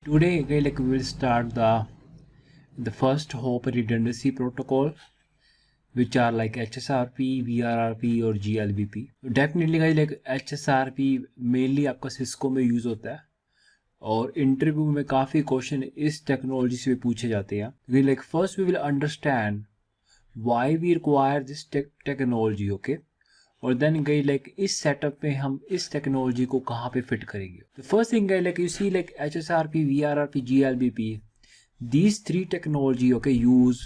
Today, okay, like we will start the first hop redundancy protocol, which are like HSRP, VRRP और GLBP. Definitely guys, like HSRP mainly आपका Cisco में use होता है और interview में काफ़ी question इस टेक्नोलॉजी से भी पूछे जाते हैं. Like first we will understand why we require this technology, okay? और देन गई लाइक इस सेटअप में हम इस टेक्नोलॉजी को कहाँ पे फिट करेंगे. The first thing guys like you see like HSRP, VRRP, GLBP, these three technology okay use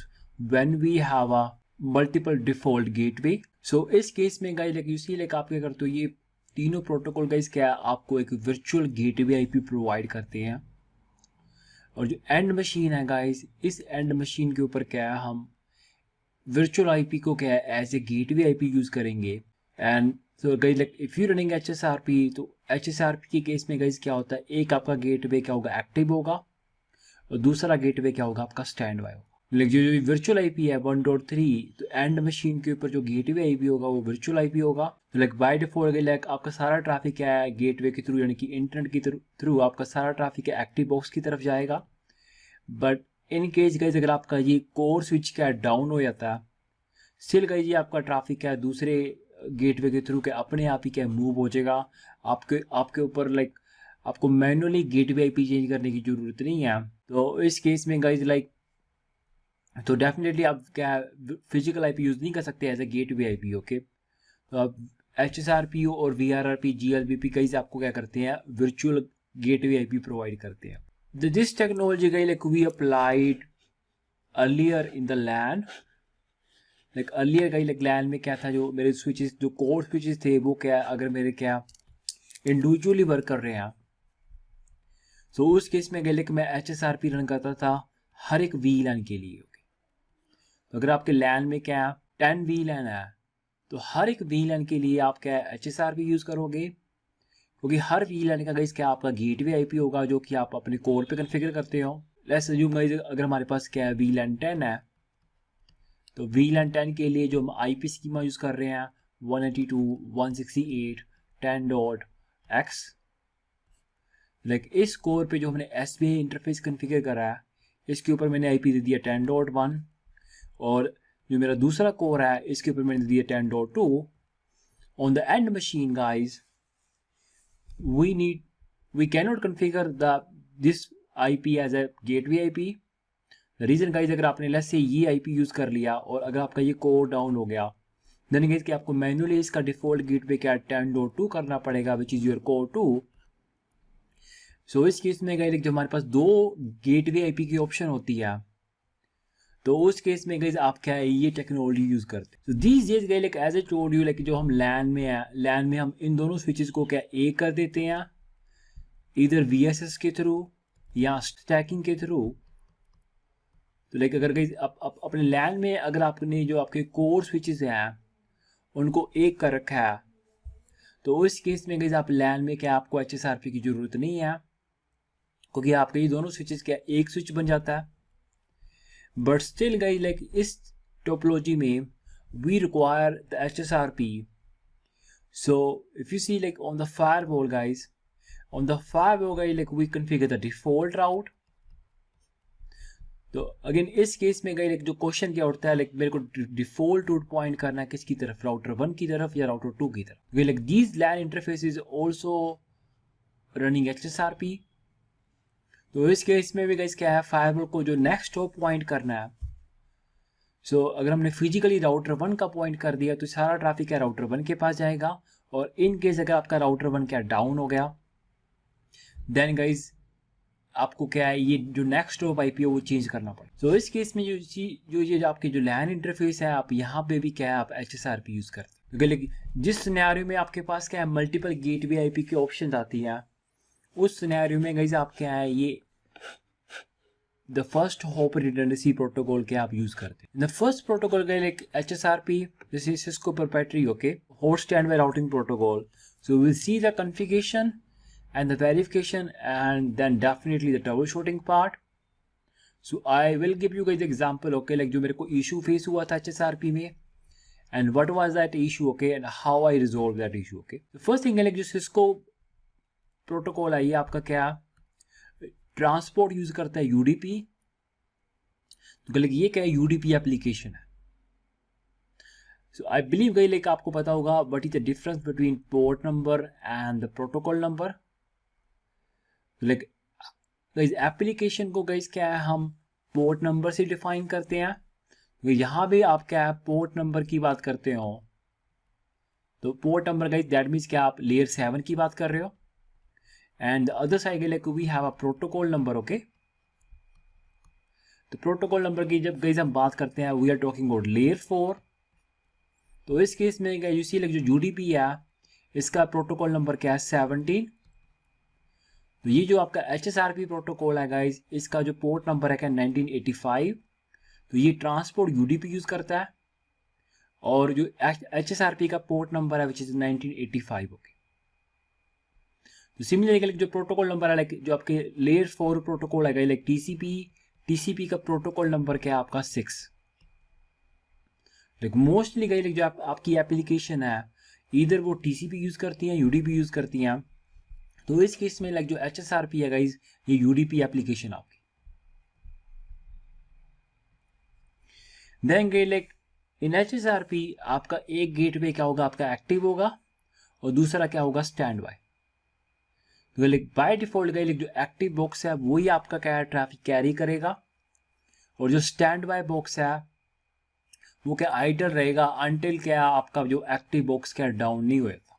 when we have a multiple default gateway. So इस केस में guys like you see like आप क्या करते हो, ये तीनों protocol guys क्या है, आपको एक वर्चुअल गेटवे आईपी प्रोवाइड करते हैं. और जो एंड मशीन है गाइस, इस एंड मशीन के ऊपर क्या है, हम वर्चुअल आईपी को क्या है as a gateway IP use करेंगे. And so guys like if you running HSRP, तो HSRP के केस में गाइस क्या होता है, एक आपका गेटवे क्या होगा, एक्टिव होगा, और दूसरा गेटवे क्या होगा, आपका स्टैंड बाय होगा. लाइक जो वर्चुअल आईपी है 1.3, तो एंड मशीन के ऊपर जो गेटवे आईपी होगा वो वर्चुअल आईपी होगा. तो लाइक बाय डिफॉल्ट लाइक आपका सारा ट्रैफिक क्या है, गेटवे के थ्रू यानी कि इंटरनेट के थ्रू आपका सारा ट्रैफिक एक्टिव बॉक्स की तरफ जाएगा. बट इन केस गाइस अगर आपका ये कोर स्विच क्या डाउन हो जाता है, स्टिल गाइस ये आपका ट्रैफिक क्या है दूसरे गेटवे के थ्रू के अपने आप ही क्या मूव हो जाएगा. आपके आपके ऊपर लाइक आपको मैनुअली गेटवे आईपी चेंज करने की जरूरत नहीं है. तो इस केस में गाइस लाइक तो डेफिनेटली आप क्या फिजिकल आईपी यूज नहीं कर सकते as a gateway IP, okay. तो आप HSRP और VRRP, GLBP गाइस आपको क्या करते हैं, वर्चुअल गेटवे आईपी प्रोवाइड करते हैं. This technology guys like we applied earlier in the LAN. Like earlier guys like LAN में क्या था, जो मेरे स्विचेस जो कोर स्विचेस थे वो क्या अगर मेरे क्या इंडिविजुअली वर्क कर रहे हैं, तो उस केस में गाइस लाइक मैं HSRP रन करता था हर एक वी लैन के लिए, ओके. तो अगर आपके लैन में क्या 10 वी लैन है, तो हर एक वी लैन के लिए आप क्या HSRP यूज करोगे, क्योंकि हर वी लैन का गाइस क्या आपका गेटवे आईपी होगा जो कि आप अपने कोर पे कॉन्फ़िगर करते हो. लेट्स अज्यूम गाइस अगर हमारे पास क्या है VLAN 10 है, तो VLAN 10 के लिए जो हम IP स्कीमा यूज कर रहे हैं 192.168.10.x. लाइक इस कोर पे जो हमने SPI इंटरफेस कॉन्फ़िगर करा है, इसके ऊपर मैंने IP दे दिया 10.1, और जो मेरा दूसरा कोर है इसके ऊपर मैंने दिया 10.2. On the end machine guys we cannot configure this IP as a gateway IP. Reason guys अगर आपने लेट्स से ये आईपी यूज कर लिया और अगर आपका ये कोर डाउन हो गया, देन गाइज कि आपको मैन्युअली इसका डिफॉल्ट गेटवे क्या 10.2 करना पड़ेगा, विच इज योर कोर 2. सो इस केस में गाइज जो हमारे पास दो गेटवे आईपी की ऑप्शन होती है, तो उस केस में गाइज आप क्या है ये टेक्नोलॉजी यूज करते हैं. These days guys like as I told you, like जो हम लैन में है, लैन में हम इन दोनों स्विचेस को क्या एक कर देते हैं, इधर VSS के थ्रू या स्टैकिंग के थ्रू. तो लाइक अगर गाइज आप अपने लैन में अगर आपने जो आपके कोर स्विचेस हैं उनको एक कर रखा है, तो उस केस में गाइज आप लैन में क्या आपको HSRP की जरूरत नहीं है, क्योंकि आपके ये दोनों स्विचेस क्या एक स्विच बन जाता है. बट स्टिल गाइज लाइक इस टोपोलॉजी में we require the HSRP. So if you see like on the firewall guys, on the firewall guys like we configure the default route. तो अगेन इस case में guys जो question क्या उठता है, like मेरे को डिफॉल्ट रूट पॉइंट करना है किसकी तरफ, राउटर 1 की तरफ या राउटर 2 की तरफ. Like these LAN interfaces also running HSRP. तो इस केस में भी गाइस क्या है, फायरवॉल को जो नेक्स्ट हॉप पॉइंट करना है, सो अगर हमने फिजिकली राउटर 1 का पॉइंट कर दिया तो सारा ट्रैफिक है राउटर 1 के पास जाएगा. और इन केस अगर आपका राउटर 1 क्या डाउन हो गया, देन गाइज आपको क्या है ये जो नेक्स्ट हॉप आईपी है वो चेंज करना पड़े. तो इस केस में जो ये आपके जो लैन इंटरफेस है, आप यहाँ पे भी क्या है आप HSRP यूज करते हैं. लेकिन जिस सिनेरियो में आपके पास क्या है मल्टीपल गेटवे आईपी की ऑप्शन आती हैं, उस सिनेरियो में गाइज आप क्या है ये the first hop redundancy protocol क्या आप यूज करते हैं. द फर्स्ट प्रोटोकॉल का like HSRP, this is Cisco proprietary, okay, host standby routing protocol. So will see the configuration and the verification and then definitely the troubleshooting part. So I will give you guys example, okay, like जो मेरे को issue face हुआ था HSRP में and what was that issue, okay, and how I resolved that issue, okay. The first thing है like जो Cisco protocol है ये आपका क्या ट्रांसपोर्ट यूज करता है यूडीपी, तो लाइक ये क्या है, यूडीपी एप्लीकेशन है। सो आई बिलीव गई लाइक आपको पता होगा what is the difference between port number and the protocol number. Like guys application को गाइस क्या है, हम पोर्ट नंबर से डिफाइन करते हैं। यहाँ भी आप क्या है पोर्ट नंबर की बात करते हो, तो port number guys that means क्या आप लेयर 7 की बात कर रहे हो। And other side like we have a protocol number, okay. तो प्रोटोकॉल नंबर की जब गाइस हम बात करते हैं, we are talking about layer 4। तो इस केस में यू सी लाइक जो यूडीपी है इसका प्रोटोकॉल नंबर क्या है 17। तो ये जो आपका HSRP प्रोटोकॉल है गाइस, इसका जो पोर्ट नंबर है क्या 1985। तो ये ट्रांसपोर्ट यूडीपी यूज करता है, और जो HSRP का पोर्ट नंबर है विच इज 1985, ओके। तो सिमिलरली जो प्रोटोकॉल नंबर है लाइक जो आपके लेयर 4 प्रोटोकॉल है लाइक टीसीपी का प्रोटोकॉल नंबर क्या है आपका 6। लाइक मोस्टली गई जो आपकी एप्लीकेशन है इधर वो टीसीपी यूज करती हैं यूडीपी यूज करती हैं। तो इस केस में लाइक जो HSRP है गाइस ये यूडीपी एप्लीकेशन आपकी। Then guys like in HSRP आपका एक गेटवे क्या होगा आपका एक्टिव होगा, और दूसरा क्या होगा स्टैंड बाय। तो लाइक बाय डिफॉल्ट गई लाइक जो एक्टिव बॉक्स है वही आपका क्या है ट्रैफिक कैरी करेगा, और जो स्टैंड बाय बॉक्स है वो क्या आइडल रहेगा अनटिल क्या आपका जो एक्टिव बॉक्स क्या डाउन नहीं होएगा।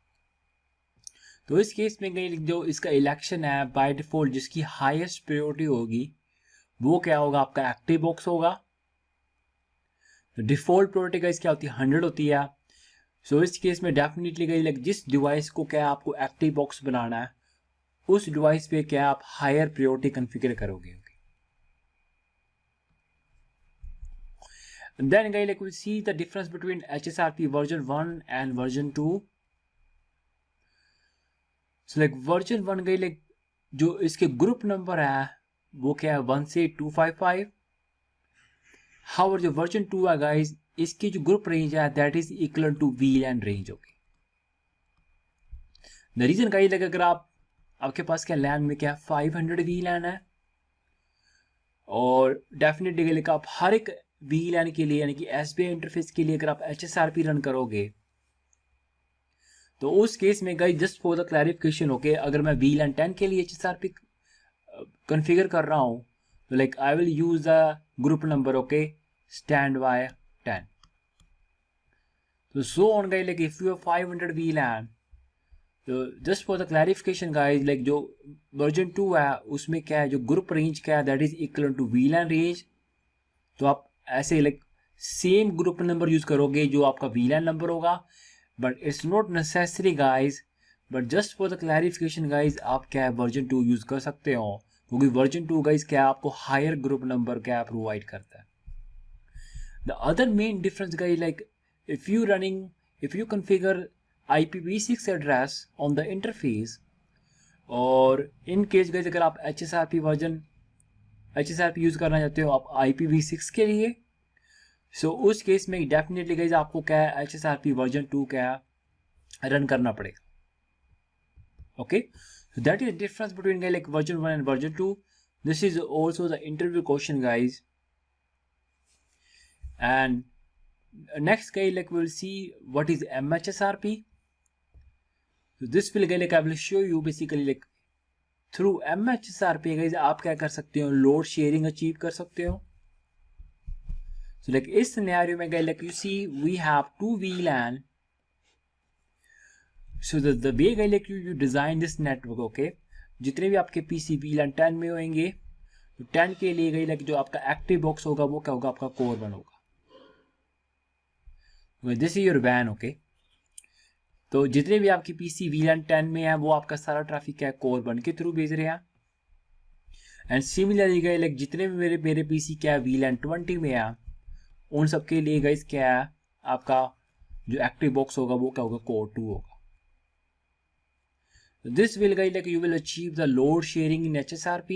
तो इस केस में गई जो इसका इलेक्शन है बाय डिफॉल्ट जिसकी हाईएस्ट प्रायोरिटी होगी वो क्या होगा आपका एक्टिव बॉक्स होगा। तो डिफॉल्ट प्रायोरिटी गाइस क्या होती है 100 होती है। सो इस केस में डेफिनेटली गई लाइक जिस डिवाइस को क्या आपको एक्टिव बॉक्स बनाना है उस डिवाइस पे क्या आप हायर प्रायोरिटी कॉन्फ़िगर करोगे। And then guys like we see the difference between HSRP version 1 and version 2. So like version 1 गई like जो इसके ग्रुप नंबर है वो क्या है 1 से 255। However जो version 2 है guys इसकी जो ग्रुप रेंज है that is equal to VLAN range, okay. The reason guys like अगर आपके पास क्या LAN में क्या 500 VLAN है, और डेफिनेटली like आप हर एक VLAN के लिए यानी कि SPI इंटरफेस के लिए अगर आप HSRP रन करोगे तो उस केस में guys just for the clarification, okay, अगर मैं VLAN 10 के लिए HSRP कॉन्फ़िगर कर रहा हूं तो like I will use the group number, okay, stand by 10। तो so on guys like if you have 500 VLAN, तो just for the clarification guys like जो वर्जन 2 है उसमें क्या है जो ग्रुप रेंज क्या है that is equal to VLAN range. तो आप ऐसे like same group number use करोगे जो आपका VLAN नंबर होगा, but it's not necessary guys, but just for the clarification guys आप क्या है वर्जन 2 यूज कर सकते हो, क्योंकि वर्जन 2 गाइस क्या आपको हायर ग्रुप नंबर क्या प्रोवाइड करता है। The other main difference guys like if you configure IPv6 address on the interface, और इन केस गाइस अगर आप HSRP यूज करना चाहते हो आप IPv6 के लिए, सो उस केस में डेफिनेटली गाइस आपको क्या है HSRP वर्जन 2 क्या रन करना पड़ेगा, okay. So that is the difference between guys like version 1 and version 2। This is also the interview question guys. And next guys like we'll see what is MHSRP. So this will guys like I will show you basically like through MHSRP guys आप क्या कर सकते हो load sharing achieve कर सकते हो। So like इस scenario में guys like you see we have two VLAN. So the way guys like you design this network, okay, जितने भी आपके PC VLAN 10 में होंगे तो 10 के लिए guys like जो आपका एक्टिव बॉक्स होगा वो क्या होगा आपका कोर 1 होगा। दिस इज योर वैन, ओके। तो जितने भी आपकी PC VLAN 10 में है वो आपका सारा ट्रैफिक क्या है कोर 1 के थ्रू भेज रहे हैं। एंड सिमिलरली गए लाइक जितने भी मेरे PC क्या है VLAN 20 में है उन सब के लिए गाइस क्या है आपका जो एक्टिव बॉक्स होगा वो क्या होगा कोर 2 होगा। This will guys like you will achieve the load sharing in HSRP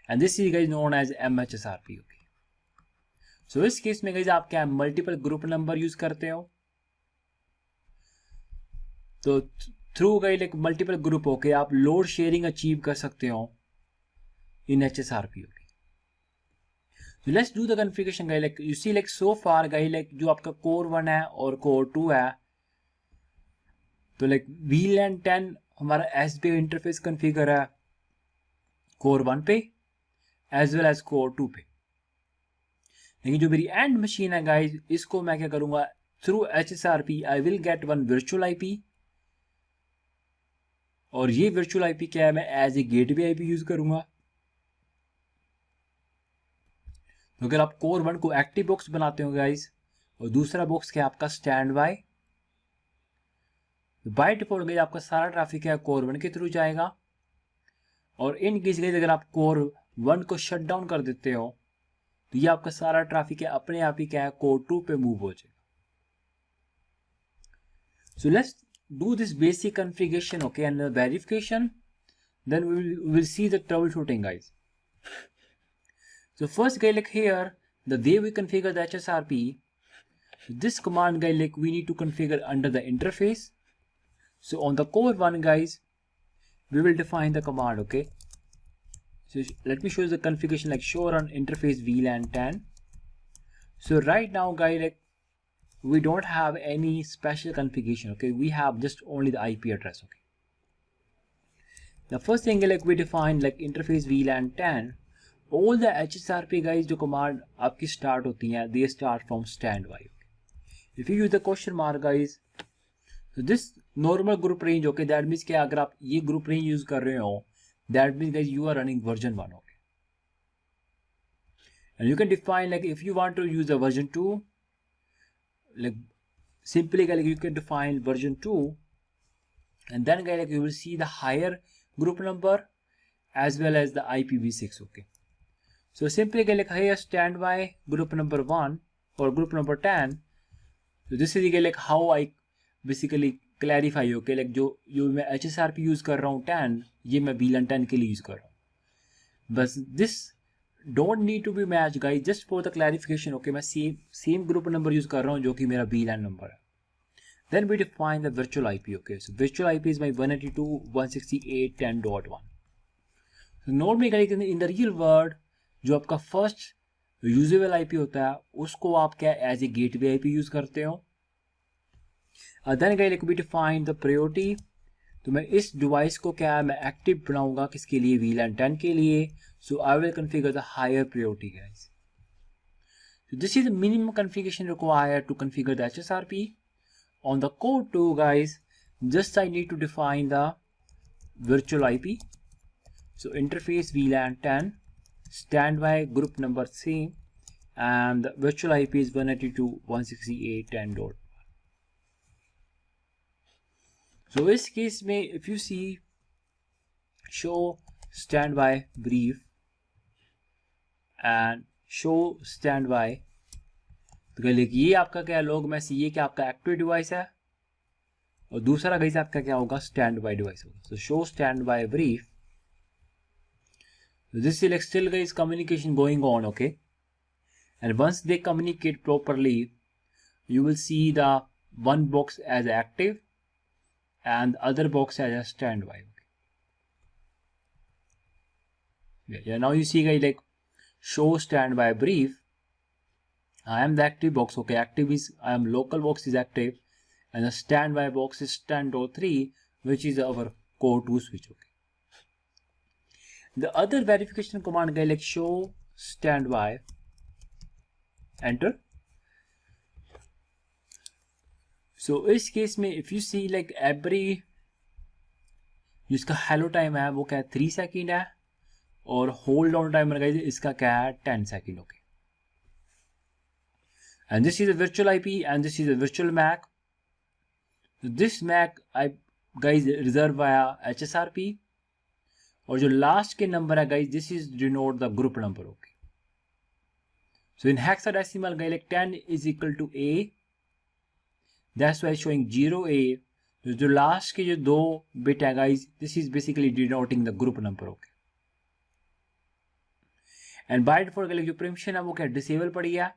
and this is guys known as MHSRP, okay. So इस केस में गाइस आप क्या मल्टीपल ग्रुप नंबर यूज करते हो, तो through guys like multiple group होके आप load sharing achieve कर सकते हो। in HSRP. Okay. So let's do the configuration guys. Like you see like so far guys, like जो आपका core 1 है और core 2 है, तो like VLAN 10 हमारा SBI interface configure है core 1 पे as well as core 2 पे। लेकिन जो मेरी एंड मशीन है गाइज, इसको मैं क्या करूंगा, through HSRP I will get one virtual IP, और ये वर्चुअल आईपी क्या है, मैं as a gateway IP use करूंगा। तो अगर आप कोर 1 को एक्टिव बॉक्स बनाते हो गाइज, और दूसरा बॉक्स क्या है आपका stand by, by default guys आपका सारा ट्रैफिक है कोर 1 के थ्रू जाएगा। और इन केस गाइज अगर आप कोर 1 को शट डाउन कर देते हो, तो ये आपका सारा ट्रैफिक है अपने आप ही क्या है कोर 2 पे मूव हो जाएगा। So let's do this basic configuration, okay, and the verification. Then we will see the troubleshooting, guys. So first, guys, like here, the way we configure the HSRP, this command, guys, like we need to configure under the interface. So on the core 1, guys, we will define the command, okay. So let me show you the configuration, like show run interface VLAN 10. So right now, guys, like we don't have any special configuration, okay, we have just only the IP address, okay. The first thing like we define like interface VLAN 10, all the HSRP guys जो command आपकी start होती हैं, they start from standby, okay. If you use the question mark guys, so this normal group range, okay, that means कि अगर आप ये group range use कर रहे हो, that means guys you are running version 1, okay. And you can define like if you want to use the version 2, like simply like you can define version 2, and then like you will see the higher group number as well as the IPv6, okay. So simply like here standby group number 1 or group number 10. So this is like how I basically clarify, okay, like जो मैं HSRP use कर रहा हूँ 10, ये मैं VLAN 10 के लिए use कर रहा हूँ, बस this don't need to be matched guys, just for the clarification, okay, मैं same group number यूज कर रहा हूँ जो कि मेरा VLAN number है। Then we define the virtual IP, okay, so virtual IP is my 192.168.10.1. So normally guys in the real world जो आपका first usable IP होता है उसको आप क्या as a gateway IP use करते हो। Then guys like we define the priority, तो मैं इस डिवाइस को क्या है मैं एक्टिव बनाऊंगा किसके लिए, VLAN 10 के लिए। So I will configure the higher priority guys. So this is the minimum configuration required to configure the HSRP. On the core 2 guys, just I need to define the virtual IP. So interface VLAN 10, standby group number same, and the virtual IP is 192.168.10.1. So इस case में if you see show standby brief and show standby, तो कह लें कि ये आपका क्या log में ये क्या आपका एक्टिव डिवाइस है, और दूसरा गाइस आपका क्या होगा स्टैंड बाय डिवाइस होगा। So show standby brief, this is still guys communication going on, okay, and once they communicate properly you will see the one box as active and the other box as a standby, okay. Yeah, now you see guys like show standby brief, I am the active box, okay, active is I am local box is active, and the standby box is stand.3 which is our core 2 switch, okay. The other verification command guys like show standby, enter. So इस case में if you see like every जिसका hello time है वो क्या है 3 second है, और hold on time guys इसका क्या है 10 second, okay. And this is a virtual IP and this is a virtual MAC. So this MAC I guys reserve via HSRP, और जो लास्ट के नंबर है guys this is denote the group number, okay. So in hexadecimal guys like 10 is equal to A, that's why showing 0A. जो last के जो दो bit है guys this is basically denoting the group number, okay. And by default जो permission है वो क्या disable पड़ी है,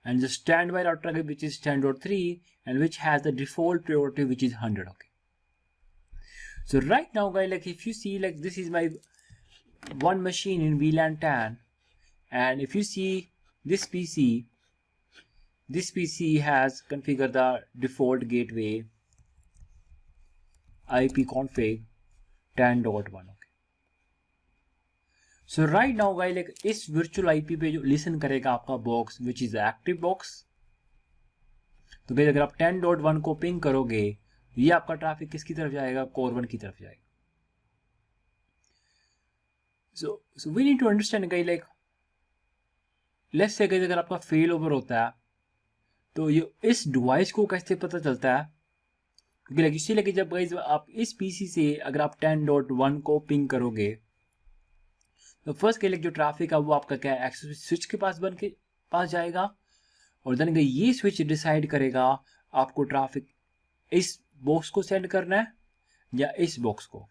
and the standby router which is stand.3 and which has the default priority which is 100, okay. So right now guys like if you see like this is my one machine in VLAN 10, and if you see this PC has configured the default gateway IP config 10.1. Okay. So right now guys, like इस virtual IP पे जो listen करेगा आपका box which is the active box, तो भाई अगर आप 10.1 को पिंग करोगे ये आपका ट्रैफिक किसकी तरफ जाएगा, कोर 1 की तरफ जाएगा. So we need to understand guys, like let's say guys अगर आपका फेल ओवर होता है तो ये इस डिवाइस को कैसे पता चलता है, क्योंकि लाइक इसीलिए कि जब गाइस आप इस पीसी से अगर आप 10.1 को पिंग करोगे तो फर्स्ट के लिए जो ट्रैफिक है वो आपका क्या है, एक्सेस स्विच के पास जाएगा, और देन ये स्विच डिसाइड करेगा आपको ट्रैफिक इस बॉक्स को सेंड करना है या इस बॉक्स को.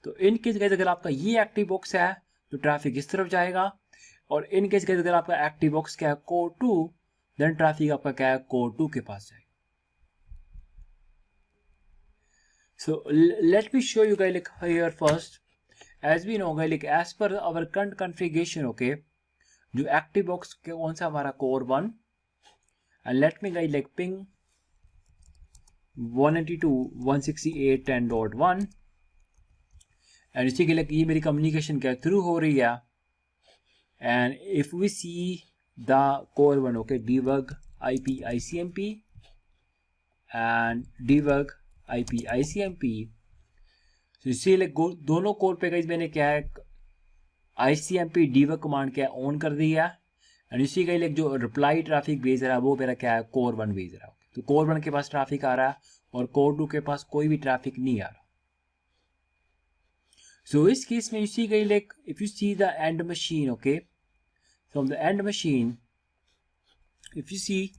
तो इन केस गाइस अगर आपका ये एक्टिव बॉक्स है तो ट्रैफिक इस तरफ जाएगा, और इन केस गाइस अगर आपका एक्टिव बॉक्स क्या है, कोर 2, देन ट्रैफिक आपका क्या है, कोर 2 के पास जाएगा. So let me show you guys like here first. As we know guys, like as per our current configuration, okay, जो active box कौन सा हमारा core 1, and let me guys like ping 192.168.10.1, and इसी के लिए ये मेरी communication क्या थ्रू हो रही है, and if we see the core 1, okay, debug IP ICMP and debug IP ICMP. तो इसी लाइक दोनों कोर पे गाइस मैंने क्या है ICMP debug कमांड क्या ऑन कर दी है, एंड इसी का लाइक जो रिप्लाई ट्रैफिक भेज रहा है वो मेरा क्या है, कोर 1 भेज रहा है. तो कोर 1 के पास ट्रैफिक आ रहा है और कोर 2 के पास कोई भी ट्रैफिक नहीं आ रहा. सो इस केस में इसी का like if you see the end machine, okay, from the end machine if you see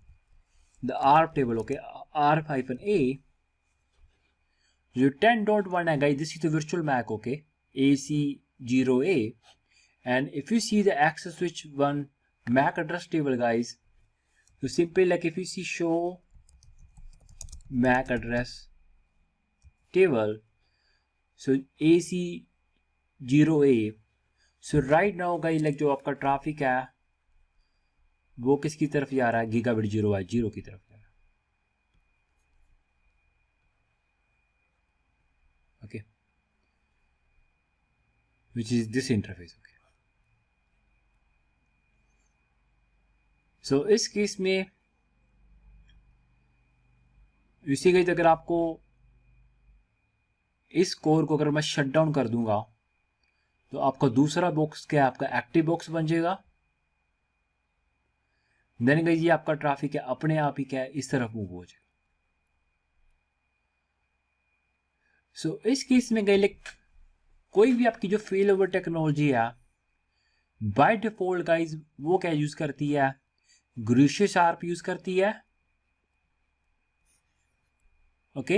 the ARP table, okay, ARP-A, जो 10.1 है गाइस, this is the virtual MAC, okay, AC0A, and if you see the access switch 1 MAC address table guys, so simply like if you see show MAC address table, so AC0A, so right now guys like जो आपका traffic है वो किसकी तरफ जा रहा है, gigabit 0 की तरफ. Okay, which is this interface. Okay, so इस केस में इसी के अगर आपको इस कोर को अगर मैं शट डाउन कर दूंगा तो आपका दूसरा बॉक्स क्या है, आपका एक्टिव बॉक्स बन जाएगा. देन गाइस ये आपका ट्रैफिक है अपने आप ही क्या है इस तरफ मूव हो जाएगा. सो इस केस में गाइस लाइक कोई भी आपकी जो फेल ओवर टेक्नोलॉजी है बाय डिफॉल्ट गाइस वो क्या यूज करती है, ग्रेशियस ARP यूज करती है. Okay,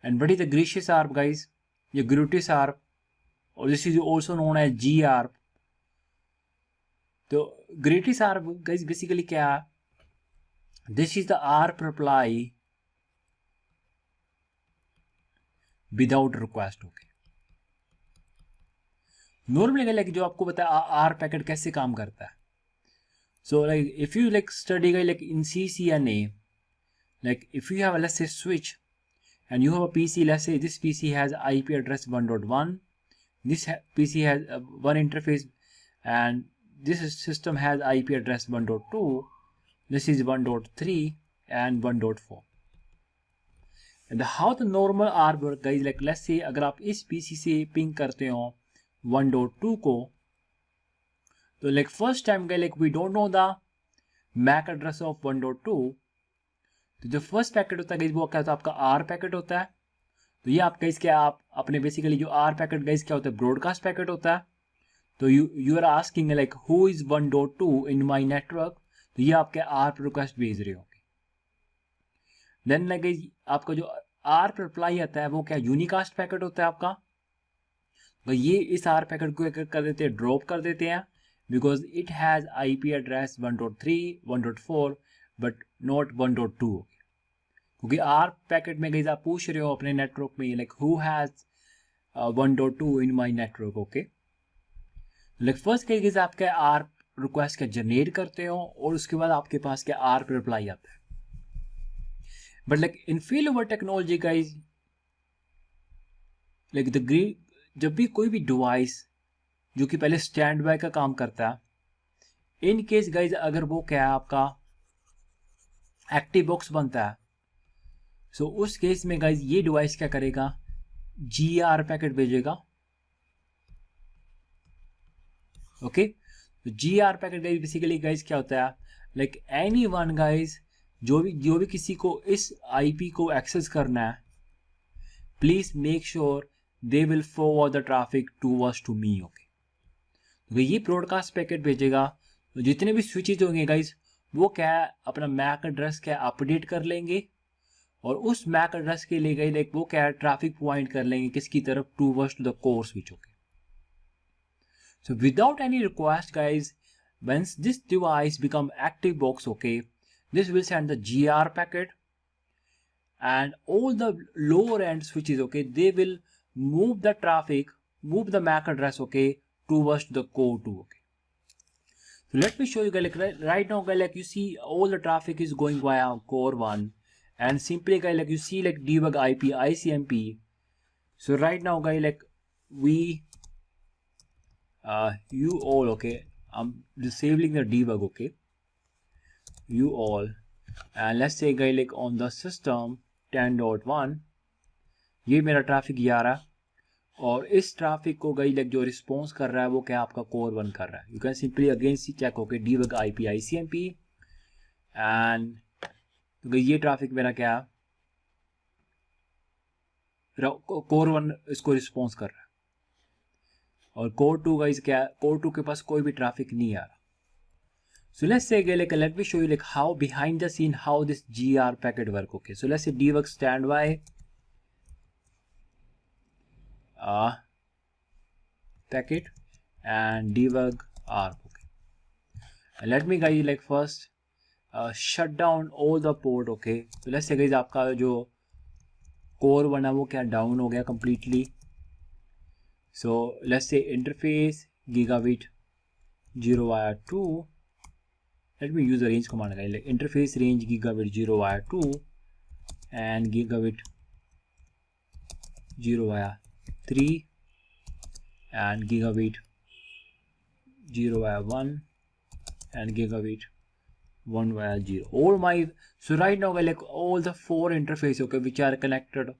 and what is the gratuitous ARP guys, ये ग्रेटिस ARP, और this is also known as GARP. तो ग्रेटिस ARP गाइस बेसिकली क्या है, this is the ARP reply without request. Okay, normally like जो आपको पता है ARP पैकेट कैसे काम करता है. So like if you like study like in CCNA, like if you have let's say switch and you have a PC, let's say this PC has IP address 1.1, this PC has one interface, and this system has IP address 1.2, this is 1.3 and 1.4. and how the normal ARP work guys, like let's say अगर आप इस PC से ping करते हो 1.2 को, तो like first time guys like we don't know the MAC address of 1.2, तो जो फर्स्ट पैकेट होता है वो क्या होता है, आपका R पैकेट होता है. तो ये आपका इसके आप अपने बेसिकली जो R पैकेट गाइस क्या होता है, ब्रॉडकास्ट पैकेट होता है. तो you are asking like who is 1.2 in my network, तो ये आपके ARP रिक्वेस्ट भेज रहे होंगे. देन लाइक आपका जो ARP रिप्लाई आता है वो क्या यूनिकास्ट पैकेट होता है आपका. तो ये इस R पैकेट को कर देते हैं, ड्रॉप कर देते हैं, because it has IP address 1.3 1.4 but not 1.2. क्योंकि ARP पैकेट में गाइस आप पूछ रहे हो अपने नेटवर्क में like who has 1.2 in my network. Okay, like first case आपके ARP रिक्वेस्ट का जनरेट करते हो और उसके बाद आपके पास क्या ARP रिप्लाई आता है. But like in failover technology guys, like जब भी कोई भी डिवाइस जो कि पहले स्टैंड बाय का काम करता है, इन केस गाइज अगर वो क्या है आपका एक्टिव बॉक्स बनता है, सो उस केस में गाइज ये डिवाइस क्या करेगा, GR पैकेट भेजेगा. ओके, तो GR packet guys basically guys क्या होता है, लाइक एनी वन गाइज जो भी किसी को इस IP को एक्सेस करना है, please make sure they will forward the traffic towards to me. Okay, तो ये ब्रॉडकास्ट पैकेट भेजेगा. तो जितने भी स्विचेज होंगे गाइज वो क्या है अपना मैक एड्रेस क्या अपडेट कर लेंगे और उस मैक एड्रेस के लिए गई लाइक वो क्या है ट्रैफिक पॉइंट कर लेंगे किसकी तरफ, towards to the core switch. Okay, so without any request guys, once this device become active box, okay, this will send the GR packet and all the lower end switches, okay, they will move the traffic, move the MAC address, okay, towards the core 2. Okay, so let me show you guys, like right now guys, like you see all the traffic is going via core 1 and simply guys like you see like debug IP ICMP. So right now guys like we you all, okay, I'm disabling the debug. Okay, you all, and let's say guys like on the system 10.1 ये मेरा traffic ये आ रहा है और इस traffic को गई like जो रिस्पॉन्स कर रहा है वो क्या आपका कोर 1 कर रहा है. You can simply again see check okay debug IP ICMP and तो गई ये ट्रैफिक मेरा क्या कोर 1 इसको रिस्पॉन्स कर रहा है और कोर 2 गाइस क्या कोर 2 के पास कोई भी ट्रैफिक नहीं आ रहा. So let's say like let me show you like how behind the scene how this GR packet work. Okay, so let's say debug standby packet and debug ARP. Okay, and let me guys like first shut down all the port. Okay, so let's say guys आपका जो core बना वो क्या down हो गया completely. So let's say interface gigabit 0 via 2. Let me use the range command guys, like interface range gigabit 0 via 2 and gigabit 0 via 3 and gigabit 0 via 1 and gigabit 1 via 0. All my, so right now like all the 4 interfaces, okay, which are connected,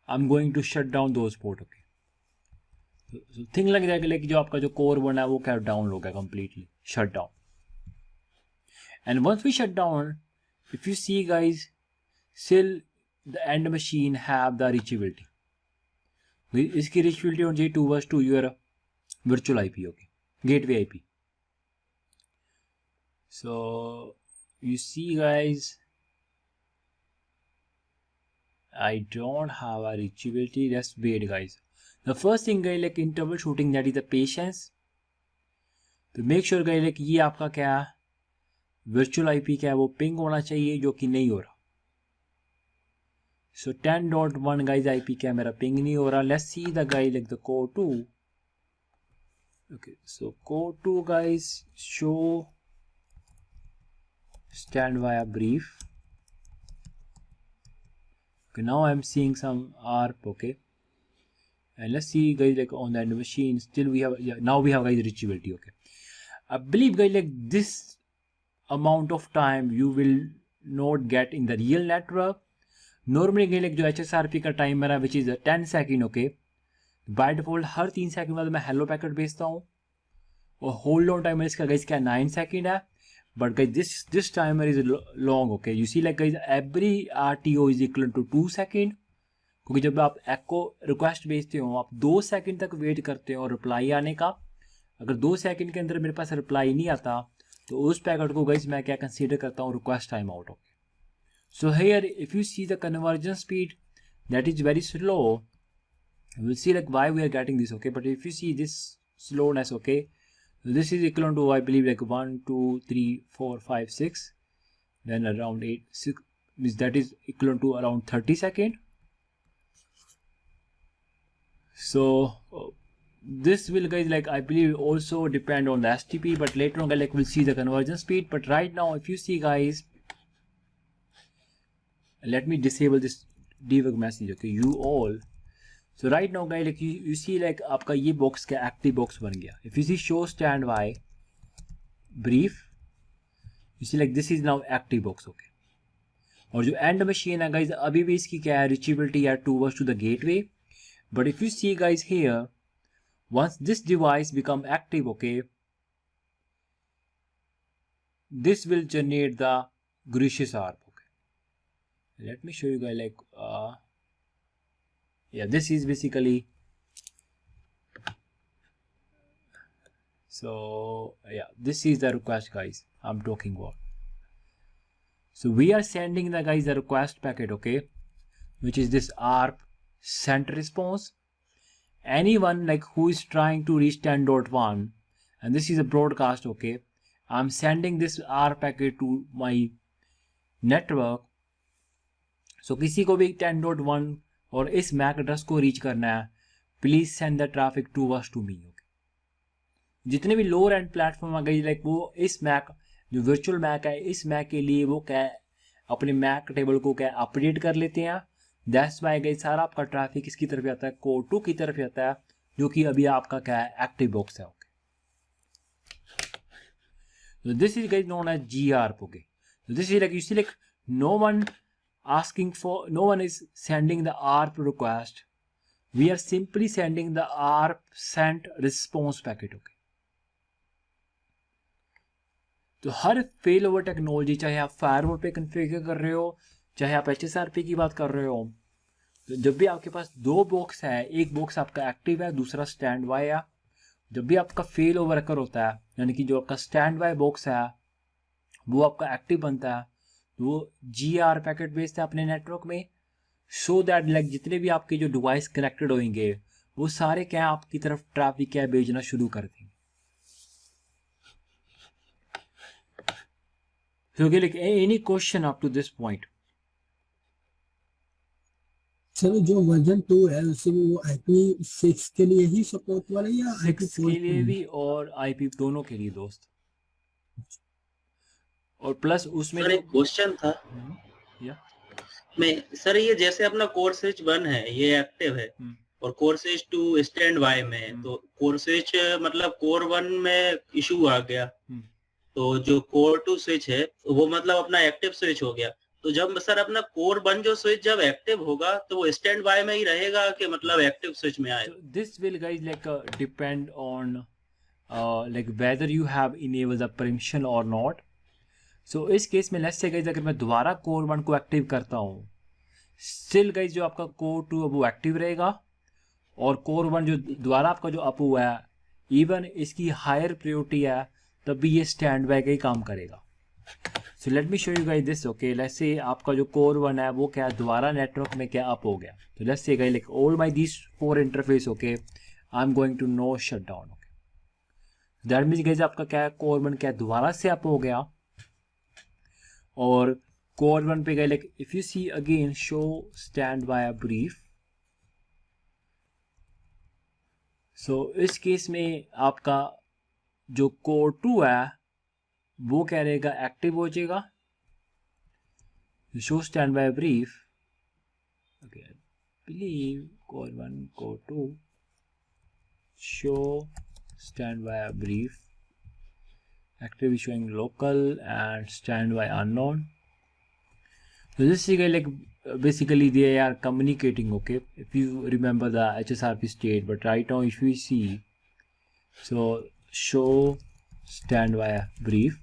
I'm going to shut down those port. Okay, so thing like that, like जो आपका जो core बना है वो क्या down हो गया completely shut down. And once we shut down, if you see guys, still the end machine have the reachability. इसकी reachability होनी चाहिए towards to your virtual IP. Okay, gateway IP. So you see guys, I don't have a reachability. Let's wait guys. The first thing guys like in troubleshooting, that is the patience. तो make sure guys like ये आपका क्या virtual IP क्या है वो ping होना चाहिए जो कि नहीं हो रहा. So 10.1 guys IP क्या मेरा पिंग नहीं हो रहा. Let's see the guy like the core 2. Okay, so core 2 guys show stand via brief. Okay, now I'm seeing some ARP. Okay, and let's see guys like on the machine still we have, yeah, now we have guys reachability. Okay, I believe guys like this amount of time you will not get in the real network. Normally guys like जो HSRP का timer है which is 10 second. Okay, by default हर 3 second बाद मैं hello packet भेजता हूँ और hold on timer इसका गाइस क्या 9 सेकंड है. But guys this timer is long. Okay, you see like guys every RTO is equal to 2 second, क्योंकि जब आप एको रिक्वेस्ट भेजते हो आप 2 सेकंड तक वेट करते हो रिप्लाई आने का. अगर 2 सेकंड के अंदर मेरे पास रिप्लाई नहीं आता तो उस पैकेट को गाइस मैं क्या कंसीडर करता हूँ request time out. Okay, so here if you see the conversion speed that is very slow, you will see like why we are getting this. Okay, but if you see this slowness, okay, this is equivalent to I believe like 1 2 3 4 5 6, then around 8 6 means that is equivalent to around 30 second. So this will guys like I believe also depend on the STP, but later on guys like we'll see the conversion speed. But right now if you see guys, let me disable this debug message, okay, you all. So right now guys like you see like आपका ये box का active box बन गया. If you see show standby brief, you see like this is now active box, okay. और जो end machine है guys अभी भी इसकी क्या है, reachability है towards to the gateway. But if you see guys here, once this device become active, okay, this will generate the gracious ARP, okay. Let me show you guys like yeah, this is basically, so yeah, this is the request guys I'm talking about. So we are sending the guys the request packet, okay, which is this ARP sent response. Anyone like who is trying to reach 10.1 and this is a broadcast, okay, I'm sending this ARP packet to my network. So किसी को भी 10.1 और इस MAC address को reach करना है, please send the traffic towards to me, okay. जितने भी लोअर एंड प्लेटफॉर्म आ गई लाइक वो इस मैक जो वर्चुअल मैक है इस मैक के लिए वो क्या अपने मैक टेबल को क्या अपडेट कर लेते हैं. दैट्स वाई गई सारा आपका ट्रैफिक इसकी तरफ आता है, कोर 2 की तरफ आता है, जो कि अभी आपका क्या है एक्टिव बॉक्स है, okay. So this is guys known as GARP, okay. So this is like you see like no one is sending the ARP request. We are simply sending the ARP sent response packet, okay. तो हर fail over technology, चाहे आप firewall पे configure कर रहे हो, चाहे आप HSRP की बात कर रहे हो, तो जब भी आपके पास दो बॉक्स है, एक बॉक्स आपका एक्टिव है, दूसरा स्टैंड बाय है, जब भी आपका फेल ओवर अकर होता है, यानी कि जो आपका स्टैंड बाय बॉक्स है वो आपका एक्टिव बनता है, तो वो GR पैकेट भेजता है अपने नेटवर्क में, सो दैट लाइक जितने भी आपके जो डिवाइस कनेक्टेड होंगे वो सारे क्या आपकी तरफ ट्रैफिक क्या भेजना शुरू कर देंगे. So okay, like any question up to this point? Sir जो वर्जन 2 है उसमें वो IP6 के लिए ही सपोर्ट वाला या 6 के लिए भी और IP दोनों के लिए दोस्त. और प्लस उसमें सर एक क्वेश्चन था या मैं सर, ये जैसे अपना कोर स्विच 1 है ये एक्टिव है और कोर स्विच 2 स्टैंड बाय में है, तो कोर स्विच मतलब कोर 1 में इशू आ गया, तो जो कोर 2 स्विच है वो मतलब अपना एक्टिव स्विच हो गया, तो जब सर अपना कोर 1 जो स्विच जब एक्टिव होगा तो वो स्टैंड बाय में ही रहेगा कि मतलब एक्टिव स्विच में आए? This will guys like depend on like whether you have enable the permission और नॉट. सो इस केस में लेट्स से गाइस अगर मैं दोबारा कोर 1 को एक्टिव करता हूँ, स्टिल गाइस जो आपका कोर 2 वो एक्टिव रहेगा, और कोर 1 जो दोबारा आपका जो अप हुआ है इवन इसकी हायर प्रायोरिटी है तब भी ये स्टैंड बाय का ही काम करेगा. So let me show you guys this, okay. Let's say आपका जो कोर 1 है वो क्या दोबारा नेटवर्क में क्या अप हो गया, तो let's say guys like all my this 4 interface, okay, I am going to no shut down, okay. That means guys आपका क्या कोर 1 क्या दोबारा से अप हो गया, और कोर 1 पे गए like if you see again show standby brief. So इस केस में आपका जो कोर 2 है वो क्या रहेगा, एक्टिव हो जाएगा. Show standby brief, okay, believe core 1 core 2 show standby brief, active is showing local and standby unknown. So this is like basically they are communicating, okay, if you remember the HSRP state. But right now if we see, so show standby brief,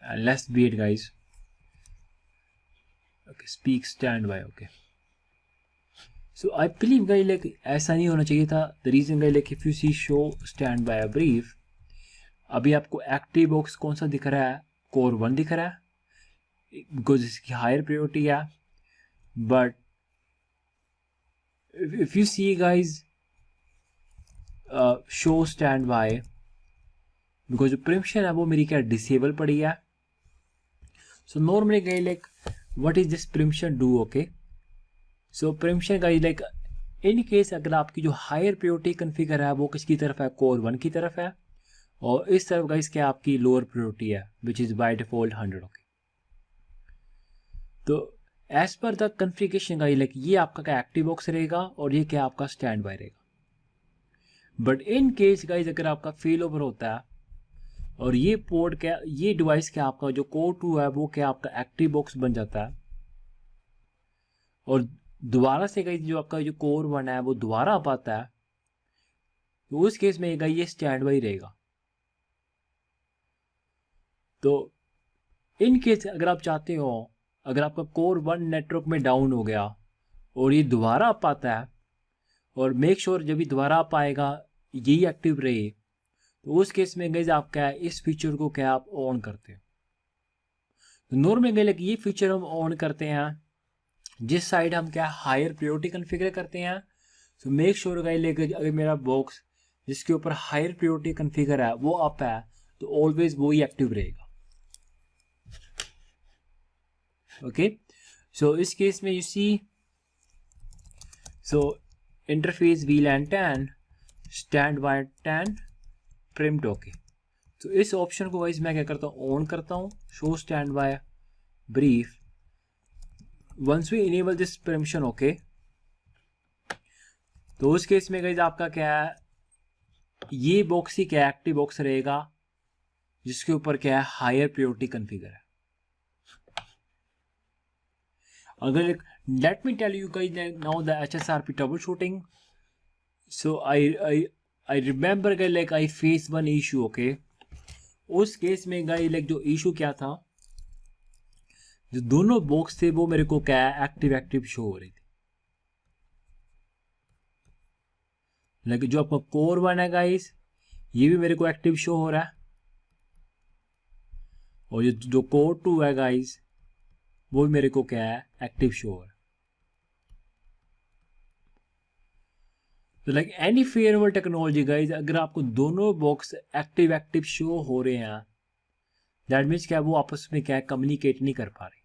and let's wait guys, okay, speak standby, okay. So I believe guys like ऐसा नहीं होना चाहिए था. The reason guys like if you see show stand by a brief, अभी आपको active box कौन सा दिख रहा है, कोर 1 दिख रहा है बिकॉज इसकी हायर प्रायोरिटी है. But if you see guys show stand by, because जो परमिशन है वो मेरी क्या डिसेबल पड़ी है. So normally guys like what is this permission do, okay. So permission guys like in case अगर आपकी जो हायर प्रायोरिटी कॉन्फ़िगर है वो किसकी तरफ है, कोर 1 की तरफ है, और इस तरफ गाइस क्या आपकी लोअर प्रायोरिटी है which is by default 100। Okay, तो as per the configuration guys like ये आपका क्या एक्टिव बॉक्स रहेगा और ये क्या आपका स्टैंड बाय रहेगा। बट इन केस गाइस अगर आपका फेल ओवर होता है और ये पोर्ट क्या, ये डिवाइस क्या आपका जो कोर 2 है वो क्या आपका एक्टिव बॉक्स बन जाता है, और दोबारा से गाइस जो आपका जो कोर 1 है वो दोबारा आ पाता है, तो उस केस में गाइस ये स्टैंड बाई रहेगा। तो इन केस अगर आप चाहते हो, अगर आपका कोर 1 नेटवर्क में डाउन हो गया और ये दोबारा आ पाता है, और मेक श्योर जब भी दोबारा आ पाएगा यही एक्टिव रहे, तो उस केस में गाइस आप क्या इस फीचर को क्या आप ऑन करते हैं। तो नॉर्मली गाइस ये फीचर हम ऑन करते हैं जिस साइड हम क्या हायर प्रायोरिटी कॉन्फ़िगर करते हैं। सो मेक श्योर गाइस लेकर अगर मेरा बॉक्स जिसके ऊपर हायर प्रायोरिटी कॉन्फ़िगर है वो अप है तो ऑलवेज वो ही एक्टिव रहेगा। ओके, सो इस केस में you see, so interface VLAN 10 standby 10 preempt. Okay, तो इस ऑप्शन को वाइज मैं क्या करता हूँ, ऑन करता हूँ, show standby brief. Once we enable this permission, okay, तो उस केस में गाइज आपका क्या है, ये बॉक्स ही क्या एक्टिव बॉक्स रहेगा जिसके ऊपर क्या है हायर प्रायोरिटी कॉन्फ़िगर है। अगर let me tell you guys now the HSRP trouble shooting. So I remember guys like I face one issue. Okay, उस केस में गाइज लाइक जो इशू क्या था, जो दोनों बॉक्स थे वो मेरे को क्या एक्टिव शो हो रही थी। लेकिन जो आपका कोर 1 है गाइस ये भी मेरे को एक्टिव शो हो रहा है, और ये जो कोर 2 है गाइस वो भी मेरे को क्या है एक्टिव शो हो रहा है। तो like any farewell technology guys, अगर आपको दोनों बॉक्स एक्टिव शो हो रहे हैं दैट मीन्स क्या वो आपस में क्या कम्युनिकेट नहीं कर पा रहे।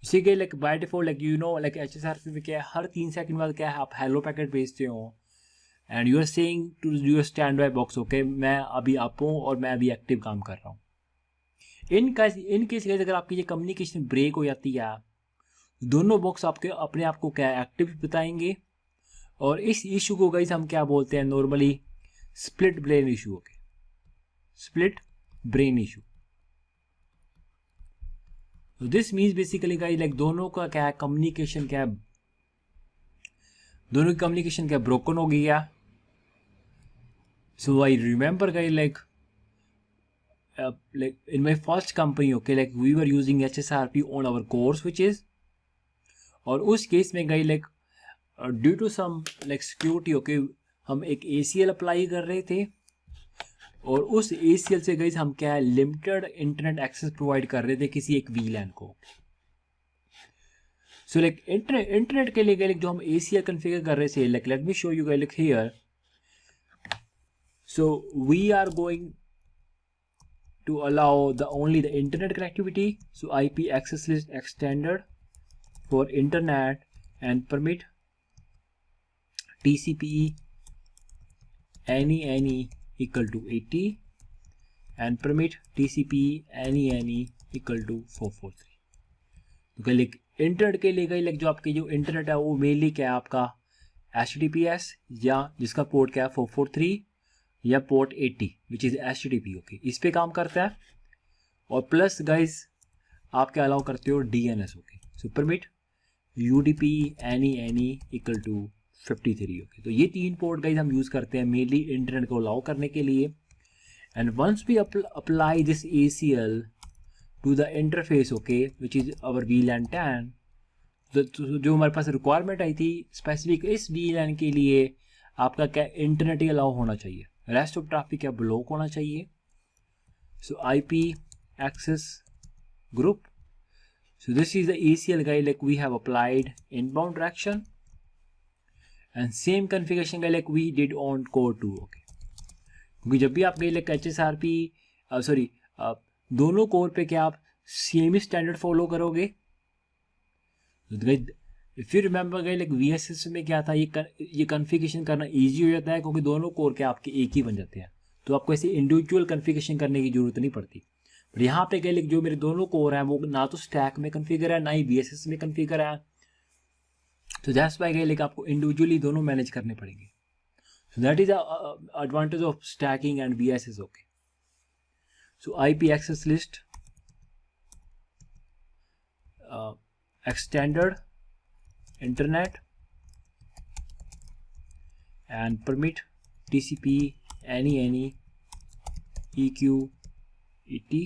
इसी के like by default like you know like HSRP में क्या है हर 3 सेकंड बाद क्या है आप हेलो पैकेट भेजते हो and you are saying to your standby box, okay मैं अभी अप हूँ और मैं अभी एक्टिव काम कर रहा हूँ। इन केस अगर आपकी ये कम्युनिकेशन ब्रेक हो जाती है, दोनों बॉक्स आपके अपने आप को क्या एक्टिव बताएंगे, और इस इशू को गाइस हम क्या बोलते हैं normally split brain issue. Okay, split brain issue. तो this means basically guys like दोनों का क्या कम्युनिकेशन क्या, दोनों की कम्युनिकेशन क्या ब्रोकन हो गया। So I remember guys like in my first company, okay, like we were using HSRP on our core switches, और उस केस में guys like due to some like security, okay हम एक ACL अप्लाई कर रहे थे, और उस ACL से गई हम क्या लिमिटेड इंटरनेट एक्सेस प्रोवाइड कर रहे थे किसी एक VLAN को। सो लाइक इंटरनेट के लिए गए जो हम ACL कॉन्फ़िगर कर रहे थे, like let me show you guys like here. So we are going to allow only the internet connectivity, so IP access list extended for internet and permit TCP any equal to 80 and permit TCP any equal to 443। तो like internet के लिए like जो आपके जो internet है वो mainly क्या है आपका HTTPS या जिसका पोर्ट क्या है 443 या port 80 which is HTTP। Okay, इस पे काम करता है, और प्लस गाइस आप क्या अलाउ करते हो DNS। Okay, so permit UDP any equal to 53। Okay, तो ये 3 पोर्ट गाइस हम यूज़ करते हैं मेनली इंटरनेट को अलाउ करने के लिए। And once we apply this ACL to the interface, okay which is our VLAN 10, जो हमारे पास रिक्वायरमेंट आई थी स्पेसिफिक इस VLAN के लिए आपका क्या इंटरनेट ही अलाउ होना चाहिए, रेस्ट ऑफ ट्रैफिक क्या ब्लॉक होना चाहिए। सो IP access group, so this is the ACL guide like we have applied inbound direction and same configuration guide like we did on core 2। okay, क्योंकि जब भी आप गए लाइक HSRP सॉरी दोनों core पे क्या आप सेम ही स्टैंडर्ड फॉलो करोगे, इफ़ यू रिमेंबर गए लाइक VSS में क्या था, ये कॉन्फ़िगरेशन करना इजी हो जाता है क्योंकि दोनों कोर के आपके एक ही बन जाते हैं, तो आपको ऐसे इंडिविजुअल कॉन्फ़िगरेशन करने की जरूरत नहीं पड़ती। पर यहाँ पे गए लाइक जो मेरे दोनों कोर हैं वो ना तो स्टैक में कॉन्फ़िगर है ना ही VSS में कॉन्फ़िगर है, तो दैट्स वाई गए लाइक आपको इंडिविजुअली दोनों मैनेज करने पड़ेंगे। So that is the advantage of stacking and VSS. Okay. So IP access list, extended internet, and permit TCP any EQ ET,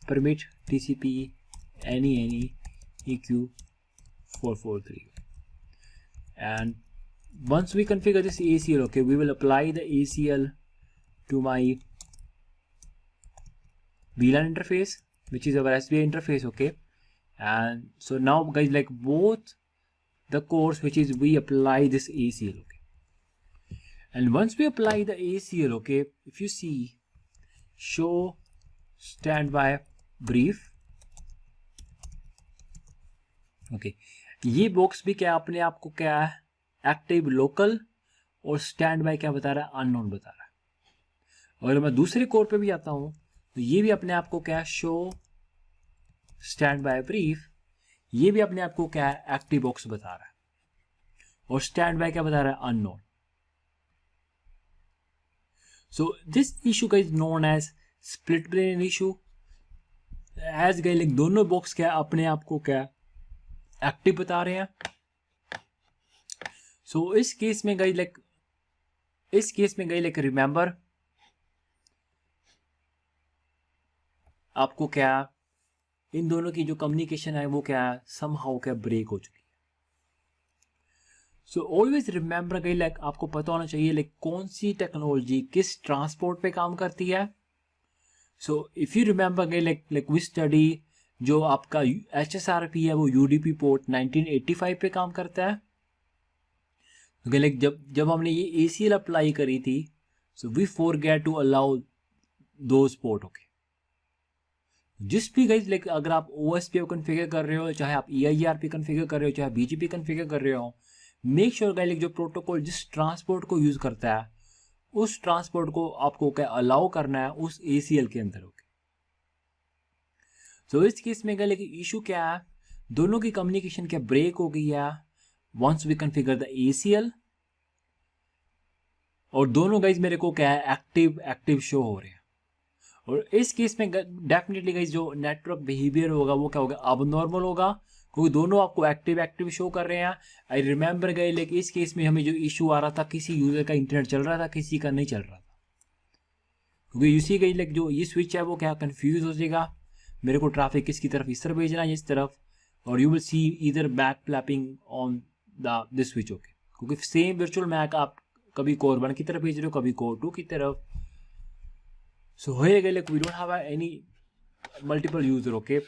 permit TCP any EQ 443, and once we configure this ACL, okay, we will apply the ACL to my VLAN interface, which is our SBI interface, okay. And so now guys, like both the cores which is we apply this ACL, okay. And once we apply the ACL, okay, if you see show standby brief, okay, ये box भी क्या अपने आप को क्या है, active local और stand by क्या बता रहा है, अननोन बता रहा है। और अगर मैं दूसरे कोर पे भी आता हूं तो ये भी अपने आप को क्या शो स्टैंड बाय ब्रीफ, ये भी अपने आप को क्या है, एक्टिव बॉक्स बता रहा है, और स्टैंड बाय क्या बता रहा है, अननोन। सो दिस इशू का is known as split brain issue, as guys like दोनों बॉक्स क्या अपने आप को क्या एक्टिव बता रहे हैं। सो इस केस में गई लाइक रिमेंबर आपको क्या इन दोनों की जो कम्युनिकेशन है वो क्या समहाउ क्या ब्रेक हो चुकी है। सो ऑलवेज रिमेंबर गई लाइक आपको पता होना चाहिए लाइक कौन सी टेक्नोलॉजी किस ट्रांसपोर्ट पे काम करती है। सो इफ यू रिमेंबर गई लाइक वी स्टडी जो आपका HSRP है वो UDP पोर्ट 1985 पे काम करता है। तो लाइक जब हमने ये ACL अप्लाई करी थी, so we forget to allow those port, okay. जिस भी गाइस लाइक अगर आप OSPF कॉन्फ़िगर कर रहे हो, चाहे आप EIGRP कॉन्फ़िगर कर रहे हो, चाहे BGP कॉन्फ़िगर कर रहे हो, मेक श्योर गाइस लाइक जो प्रोटोकॉल जिस ट्रांसपोर्ट को यूज करता है उस ट्रांसपोर्ट को आपको क्या अलाउ करना है उस ACL के अंदर, ओके। सो इस केस में गाइस इशू क्या है, दोनों की कम्युनिकेशन क्या ब्रेक हो गई है once we configure the ACL, और दोनों गाइस मेरे को क्या है एक्टिव शो हो रहे हैं। और इस केस में डेफिनेटली गाइस जो नेटवर्क बिहेवियर होगा वो क्या होगा, अब नॉर्मल होगा, क्योंकि दोनों आपको एक्टिव शो कर रहे हैं। आई रिमेंबर गए लेकिन इस केस में हमें जो इशू आ रहा था किसी यूजर का इंटरनेट चल रहा था, किसी का नहीं चल रहा था, क्योंकि यूसी गई लाइक जो ये स्विच है वो क्या कंफ्यूज हो जाएगा, मेरे को ट्रैफिक किसकी तरफ इस तरफ भेजना है इस तरफ, और यू विल सी इधर back flapping on this switch, okay. क्योंकि सेम वर्चुअल मैक आप कभी कोर 1 की तरफ भेज रहे हो, कभी कोर 2 की तरफ। सो होएगा like we don't have any multiple user, okay.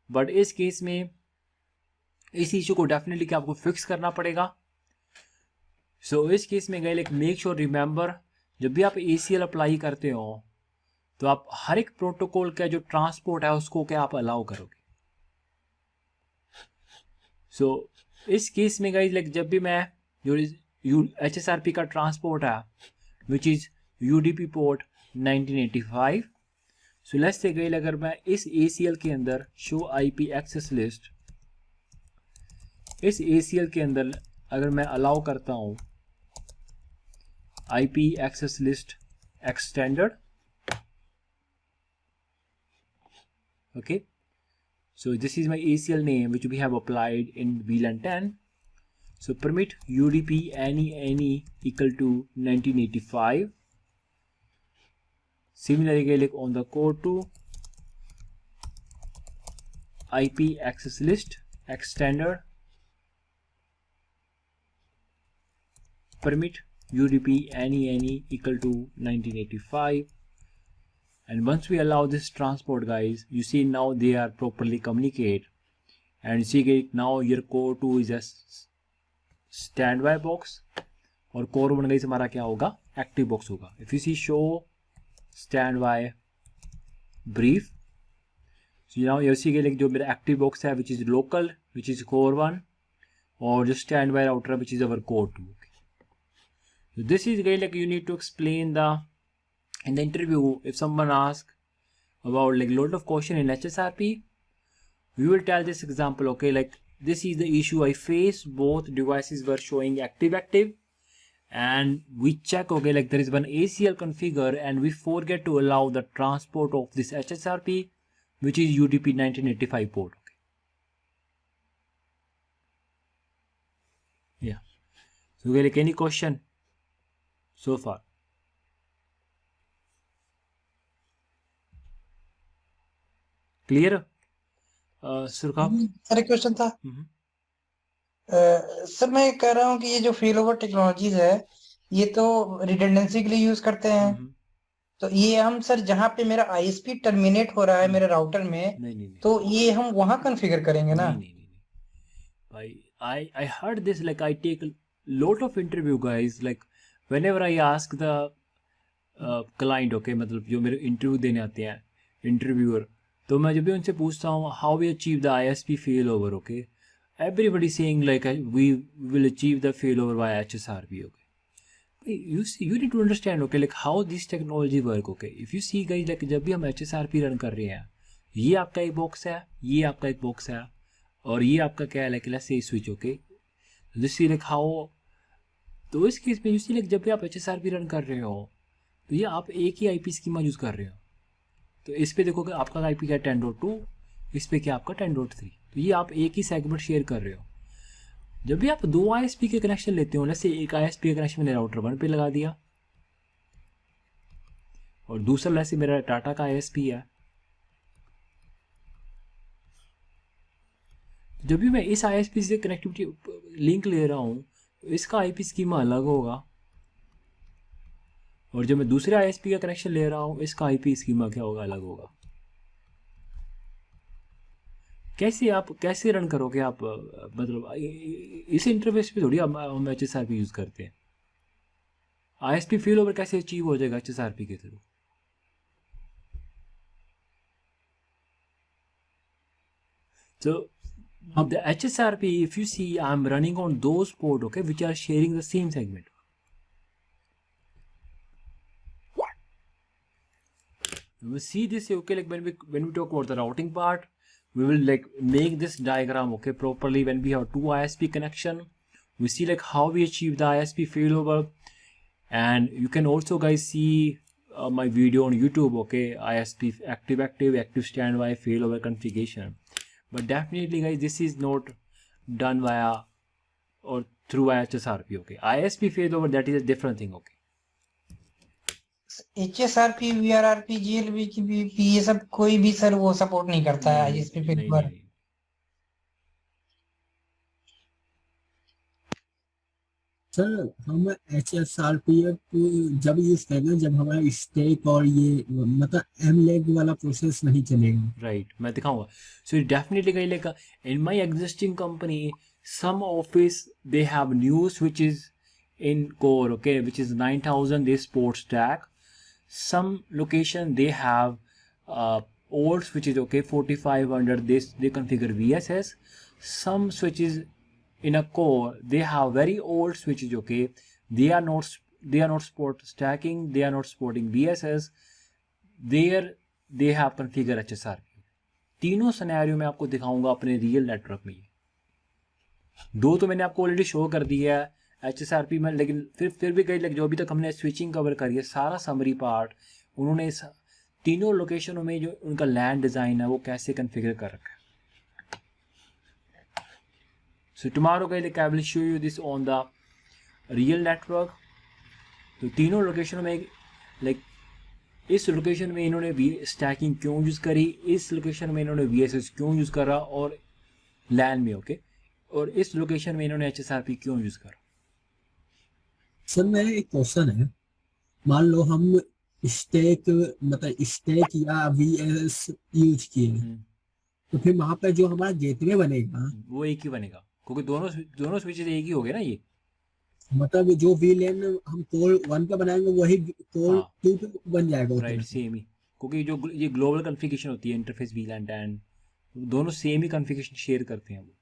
But इस केस में इस इशू को डेफिनेटली क्या आपको फिक्स करना पड़ेगा। सो इस केस में गए लाइक मेक श्योर रिमेंबर जब भी आप ACL अप्लाई करते हो तो आप हर एक प्रोटोकॉल का जो ट्रांसपोर्ट है उसको क्या आप अलाउ करोगे। सो इस केस में गाइस लाइक जब भी मैं जो HSRP का ट्रांसपोर्ट है which is UDP port 1985, so let's say गई अगर मैं इस ACL के अंदर शो IP एक्सेस लिस्ट, इस ACL के अंदर अगर मैं अलाउ करता हूं IP access list extended, okay, so this is my ACL name which we have applied in VLAN 10. So permit UDP any equal to 1985. Similarly, click on the code to IP access list extender, permit UDP any equal to 1985. And once we allow this transport guys, you see now they are properly communicate, and see now your core 2 is a standby box और core 1 guys हमारा क्या होगा, active box होगा। If you see show standby brief, so now you see like जो मेरा active box है which is local, which is core 1, or just standby router, which is our core 2. Okay. So this is guys like you need to explain in the interview. If someone asks about like lot of question in HSRP, we will tell this example. Okay, like this is the issue I faced. Both devices were showing active, and we check, okay, like there is one ACL configure and we forget to allow the transport of this HSRP, which is UDP 1985 port. Okay. Yeah. So like any question so far? Clear? Surkhab? Sir एक question था। Sir मैं कह रहा हूँ कि ये जो fail over technologies है ये तो रिडंडेंसी के लिए यूज करते हैं, तो ये हम सर जहाँ पे मेरा आईएसपी टर्मिनेट हो रहा है मेरे राउटर में, नहीं। तो ये हम वहां कॉन्फ़िगर करेंगे ना? नहीं। I heard this, like I take a lot of interview guys, like whenever I ask the client, okay, मतलब जो मेरे इंटरव्यू देने आते हैं इंटरव्यूअर, तो मैं जब भी उनसे पूछता हूँ how we achieve the ISP fail over, okay, everybody saying like we will achieve the fail over by HSRP. Okay, you need to understand, okay, like how this technology work. Okay, if you see guys, like जब भी हम HSRP run कर रहे हैं, ये आपका एक box है, ये आपका एक बॉक्स है, और ये आपका क्या है, लाइक से switch. Okay, this like how, तो इस केस में यू सी लाइक जब भी आप HSRP रन कर रहे हो तो ये आप एक ही IP स्कीमा यूज़ कर रहे हो. तो इस पे देखोगे आपका IP क्या 10.2, इस पे क्या आपका 10.3, तो ये आप एक ही सेगमेंट शेयर कर रहे हो. जब भी आप दो ISP के कनेक्शन लेते हो, जैसे एक ISP का कनेक्शन मैंने राउटर 1 पे लगा दिया और दूसरा वैसे मेरा टाटा का ISP है, जब भी मैं इस ISP से कनेक्टिविटी लिंक ले रहा हूँ तो इसका IP स्कीमा अलग होगा, और जब मैं दूसरे ISP का कनेक्शन ले रहा हूँ इसका IP स्कीमा क्या होगा, अलग होगा. कैसे रन करोगे आप, मतलब इस इंटरफेस पे थोड़ी हम HSRP यूज़ करते हैं. ISP फेल ओवर कैसे अचीव हो जाएगा HSRP के through? So the HSRP, if you see, I'm running on those ports, okay, which are sharing the same segment. We will see this, okay, like when we talk about the routing part, we will like make this diagram, okay, properly. When we have two ISP connection, we see like how we achieve the ISP failover, and you can also guys see my video on YouTube, okay, ISP active standby failover configuration. But definitely guys, this is not done via or through HSRP. Okay, ISP failover, that is a different thing. Okay, HSRP, VRRP, GLBP ये सब कोई भी sir वो support नहीं करता है ISP fail. Sir हम HSRP जब यूज करेंगे जब हमारा स्टेक और ये मतलब MLAG वाला प्रोसेस नहीं चलेगा. राइट, मैं दिखाऊंगा. सो डेफिनेटली कहीं लेगा in my existing company some office they have new switches in core, okay, which is 9000 they support stack. Some location they have old switches, okay, 4500 they configure VSS. Some switches in a core they have very old switches, okay, they are not support stacking, they are not supporting VSS, there they have configure HSRP. तीनों scenario में आपको दिखाऊंगा अपने real network में. दो तो मैंने आपको ऑलरेडी शो कर दिया है HSRP में, लेकिन फिर भी कई जो अभी तक हमने स्विचिंग कवर करी है सारा समरी पार्ट उन्होंने इस तीनों लोकेशनों में जो उनका लैंड डिज़ाइन है वो कैसे कॉन्फ़िगर कर रखा है. So tomorrow guys I will show you this on the real network. तो तीनों लोकेशनों में लाइक इस लोकेशन में इन्होंने स्टैकिंग क्यों यूज़ करी, इस लोकेशन में इन्होंने VSS क्यों यूज़ करा और लैन में, ओके, और इस लोकेशन में इन्होंने HSRP क्यों यूज़ करा. सर मेरा एक क्वेश्चन है, मान लो हम स्टेक या VSS यूज किए तो फिर वहाँ पे जो हमारा गेटवे बनेगा वो एक ही बनेगा क्योंकि दोनों स्विचेस एक ही हो गए ना. ये मतलब जो VLAN हम कोर 1 पे बनाएंगे वही कोर 2 पे बन जाएगा. राइट, सेम ही, क्योंकि जो ये ग्लोबल कॉन्फ़िगरेशन होती है इंटरफेस VLAN 10 दोनों सेम ही कॉन्फ़िगरेशन शेयर करते हैं वो.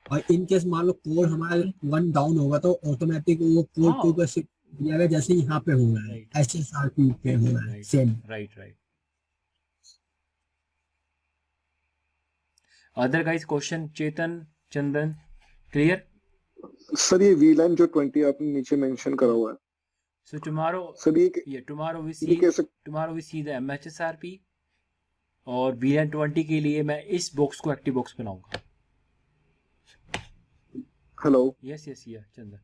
और इन केस मान लो कोर हमारा 1 डाउन होगा तो ऑटोमेटिक वो कोर 2 पे शिफ्ट हो जाएगा, जैसे यहाँ पे हो रहा है, HSRP पे हो रहा है same. Right. Other guys question? Chetan, Chandan, clear? Sir ये VLAN जो 20 आपने नीचे मेंशन करा हुआ है, So tomorrow, sir tomorrow we ये कैसे? see the MHSRP और VLAN 20 के लिए मैं इस बॉक्स को एक्टिव बॉक्स बनाऊंगा। हेलो, यस चंदन।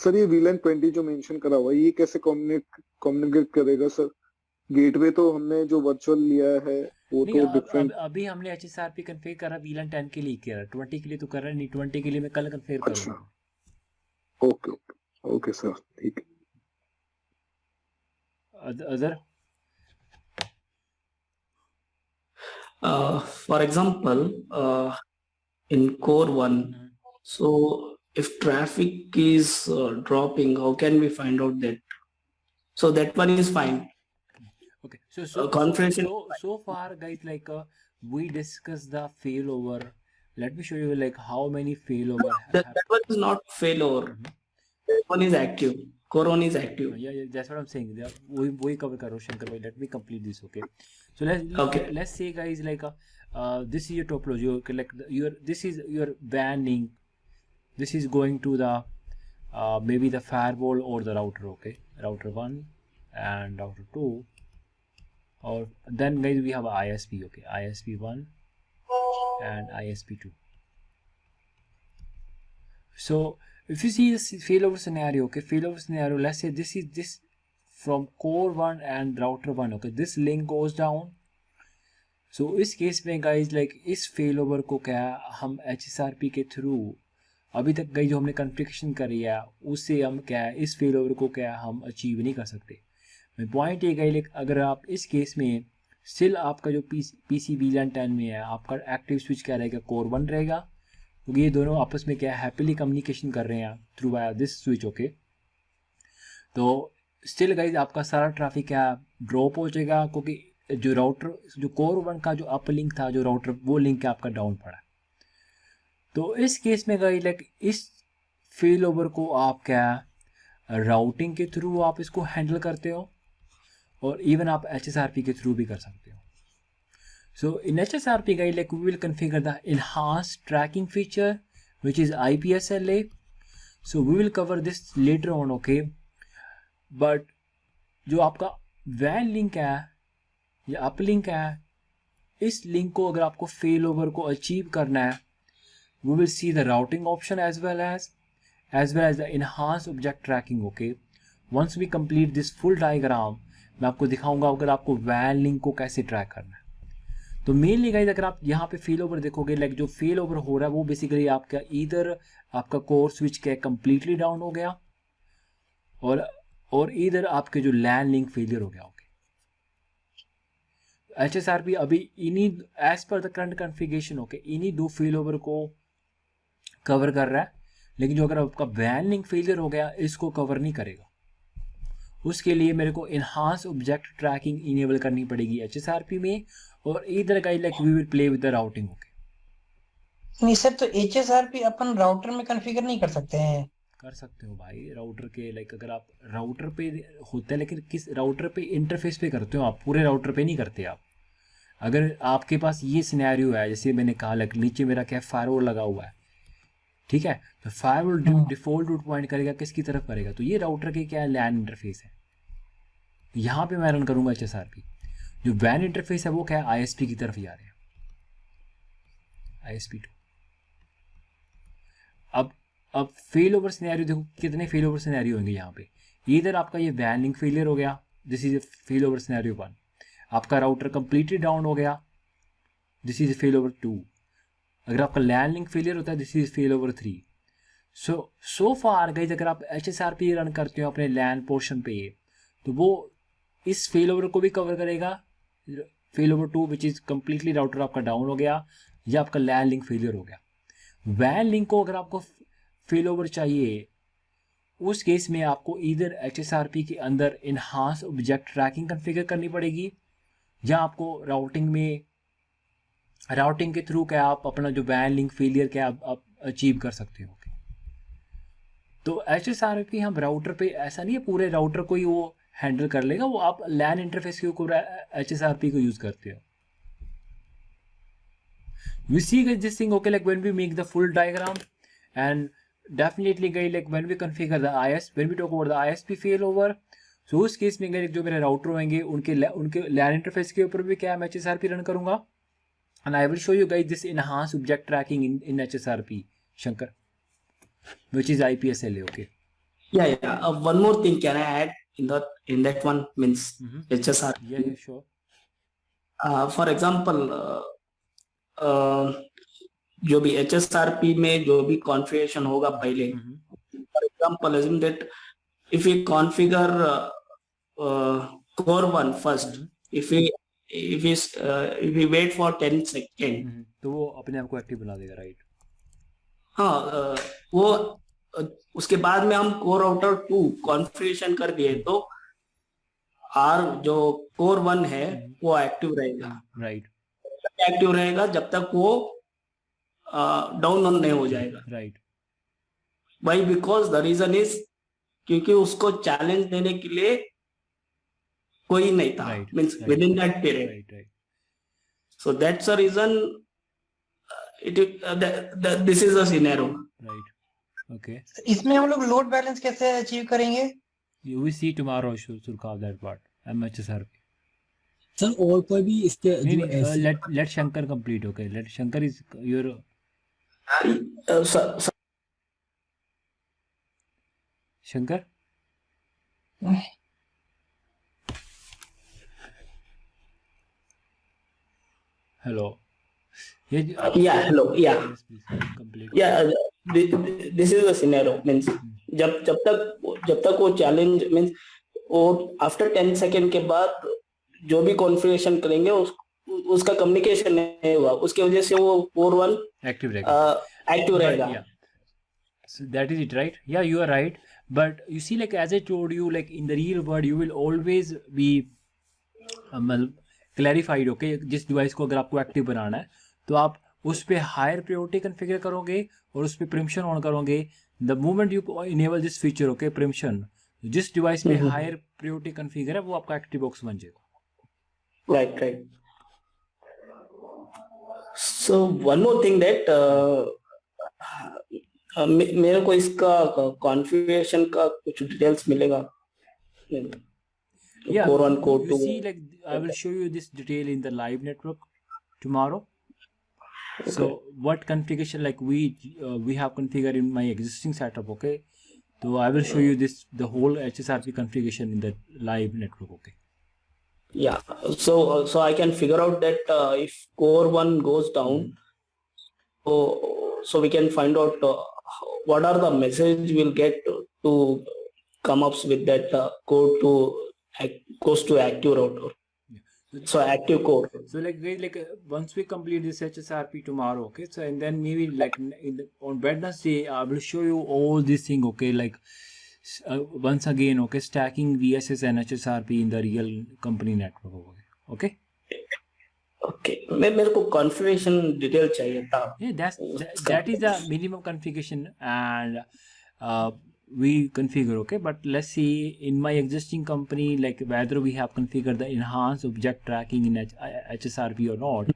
सर ये VLAN 20 जो मेंशन करा हुआ है, ये कैसे कम्युनिकेट करेगा सर? गेटवे तो हमने जो वर्चुअल लिया है वो नहीं, तो डिफरेंट। अभी हमने HSRP कन्फिगर करा VLAN 10 के लिए किया, 20 के लिए तो कर रहा नहीं, 20 के लिए मैं कल कन्फिगर अच्छा, करूंगा। ओके सर, ठीक है। Other? For example, in core 1, so if traffic is dropping, how can we find out that? So that one is fine. Okay, so far guys, like we discussed the failover. Let me show you like how many failover That one is not failover. That one is active. Core 1 is active. Yeah, that's what I'm saying. We cover karo Shankar bhai. Let me complete this, okay? So let's say guys, like this is your topology, okay? Like this is your WAN link. This is going to the maybe the firewall or the router, okay? Router 1 and router 2, or then guys we have ISP, okay? ISP 1 and ISP 2. So if you see this failover scenario, okay, let's say this is this from core 1 and router 1, okay, this link goes down. So इस case में guys, like इस failover को क्या हम HSRP के through अभी तक गई जो हमने कॉन्फ़िगरेशन करी है उससे हम क्या है इस failover को क्या हम अचीव नहीं कर सकते। पॉइंट ये गई, like अगर आप इस केस में स्टिल आपका जो PC VLAN 10 में है, आपका एक्टिव स्विच क्या रहेगा, कोर 1 रहेगा, क्योंकि ये दोनों आपस में क्या हैप्पीली कम्युनिकेशन कर रहे हैं through via this switch, okay. तो स्टिल गाइज आपका सारा ट्रैफिक क्या ड्रॉप हो जाएगा, क्योंकि जो राउटर जो कोर 1 का जो अप लिंक था, जो राउटर वो लिंक आपका डाउन पड़ा। तो इस केस में गाइज लाइक इस फेल ओवर को आप क्या राउटिंग के थ्रू आप इसको हैंडल करते हो, और इवन आप HSRP के थ्रू भी कर सकते हो। So in HSRP guide, like we will configure the enhanced tracking feature, which is IPSLA. So we will cover this later on, okay? But जो आपका WAN लिंक है या अप लिंक है, इस लिंक को अगर आपको फेल ओवर को अचीव करना है, we will see the routing option as well as the enhanced object tracking, okay? Once we complete this full diagram, मैं आपको दिखाऊंगा अगर आपको WAN लिंक को कैसे ट्रैक करना है। तो मेनली गाइज अगर आप यहाँ पे फेल ओवर देखोगे, लाइक जो फेल ओवर हो रहा है वो बेसिकली आपका इधर आपका कोर स्विच क्या कम्प्लीटली डाउन हो गया, और इधर आपके जो लैन लिंक फेलियर हो गया, ओके। HSRP अभी इन्हीं as per the current configuration, okay, इन्हीं दो फेल ओवर को कवर कर रहा है, लेकिन जो अगर आपका WAN लिंक फेलियर हो गया इसको कवर नहीं करेगा। उसके लिए मेरे को इनहांस ऑब्जेक्ट ट्रैकिंग इनेबल करनी पड़ेगी HSRP में, और इधर guys like we will play with the routing, okay. नहीं सर, तो HSRP अपन राउटर में कॉन्फ़िगर नहीं कर सकते हैं? कर सकते हो भाई, राउटर के लाइक अगर आप राउटर पे होता है, लेकिन किस राउटर पे इंटरफेस पे करते हो आप, पूरे राउटर पे नहीं करते आप। अगर आपके पास ये सिनेरियो है, जैसे मैंने कहा लाइक नीचे मेरा क्या फायरवॉल लगा हुआ है, ठीक है, तो फायरवॉल डिफॉल्ट रूट पॉइंट करेगा किसकी तरफ करेगा, तो ये राउटर के क्या लैन इंटरफेस है, यहाँ पे मैं रन करूंगा HSRP। जो WAN इंटरफेस है वो क्या है ISP की तरफ जा रहे हैं, ISP 2। अब फेल ओवर सिनेरियो देखो कितने फेल ओवर सिनेरियो होंगे यहाँ पे। इधर आपका ये WAN लिंक फेलियर हो गया, this is fail over scenario 1। आपका राउटर कंप्लीटली डाउन हो गया, दिस इज फेल ओवर 2। अगर आपका लैन लिंक फेलियर होता है, this is fail over 3। So far guys अगर आप HSRP रन करते हो अपने लैन पोर्शन पे, तो वो इस फेल ओवर को भी कवर करेगा, fail over 2 which is completely router आपका डाउन हो गया या आपका लैन लिंक फेलियर हो गया। WAN लिंक को अगर आपको फेल ओवर चाहिए, उस केस में आपको इधर HSRP के अंदर इनहांस ऑब्जेक्ट ट्रैकिंग कॉन्फ़िगर करनी पड़ेगी, या आपको राउटिंग में राउटिंग के थ्रू क्या आप अपना जो वैन लिंक फेलियर क्या आप अचीव कर सकते हो। तो HSRP हम राउटर पे ऐसा नहीं है पूरे राउटर को ही वो हैंडल कर लेगा, वो आप लैन इंटरफेस के ऊपर HSRP को यूज करते हो। We see guys this thing okay, like when we make the full diagram, and definitely guys like when we configure the IS, when we talk about the ISP failover, so उस case में guys जो मेरे router होंगे उनके LAN interface के ऊपर भी क्या मैं HSRP रन करूंगा, and I will show you guys this enhanced object tracking in HSRP, Shankar, which is IPSLA. Okay. Yeah. One more thing can I add in that one means HSR. Yeah, sure. For example, जो भी HSRP में जो भी configuration होगा पहले, for example, assume that if we configure core 1 first, if we wait for 10 seconds, तो वो अपने आप को एक्टिव बना देगा, राइट? हाँ, वो उसके बाद में हम कोर राउटर 2 कॉन्फ़िगरेशन कर दिए तो जो कोर 1 है वो एक्टिव रहेगा, राइट? एक्टिव रहेगा जब तक वो डाउन नहीं हो जाएगा, right? Why? Because the reason is क्योंकि उसको चैलेंज देने के लिए कोई नहीं था, means within that period. So that's a reason this is a scenario, right? Okay, इसमें हम लोग लोड बैलेंस कैसे अचीव करेंगे? You will see tomorrow should cover that part. MHSRP. Sir और कोई भी इसके जो let Shankar complete. Okay, let Shankar is your Shankar. Hello. Yeah, hello. Yeah. Yes, please complete. Yeah, this is a scenario, means जब तक वो challenge means वो after 10 second के बाद जो भी कॉन्फ़िगरेशन करेंगे उसका कम्युनिकेशन नहीं हुआ, उसकी वजह से वो कोर 1 एक्टिव रहेगा. रहेगा. So that is it, right? Yeah, you are right. But you see, like as I told you, like in the real world, you will always be clarified. Okay, जिस device को अगर आपको active बनाना है तो आप उस पे हायर प्रायोरिटी कॉन्फ़िगर करोगे और उस पे परमिशन ऑन करोगे. The moment you enable this feature, okay, permission, जिस डिवाइस पे हायर प्रायोरिटी कॉन्फ़िगर है वो आपका एक्टिव बॉक्स बन जाएगा. Right. So one more thing that मेरे को इसका कॉन्फ़िगरेशन का कुछ डिटेल्स मिलेगा. Yeah, core 1, core 2. you see, like I will show you this detail in the live network tomorrow. Okay. So what configuration like we have configured in my existing setup, okay? So I will show you the whole HSRP configuration in the live network, okay? Yeah, so I can figure out that if core 1 goes down, so we can find out what are the message we'll get to come up with that code goes to active router. So active core. So like once we complete this HSRP tomorrow, okay? So and then maybe like on Wednesday I will show you all these thing, okay? Like once again, okay, stacking VSS and HSRP in the real company network, okay? Okay, मेरे को configuration detail चाहिए था. Yeah, that is the minimum configuration, and we configure, okay? But let's see in my existing company, like whether we have configured the enhanced object tracking in HSRP or not.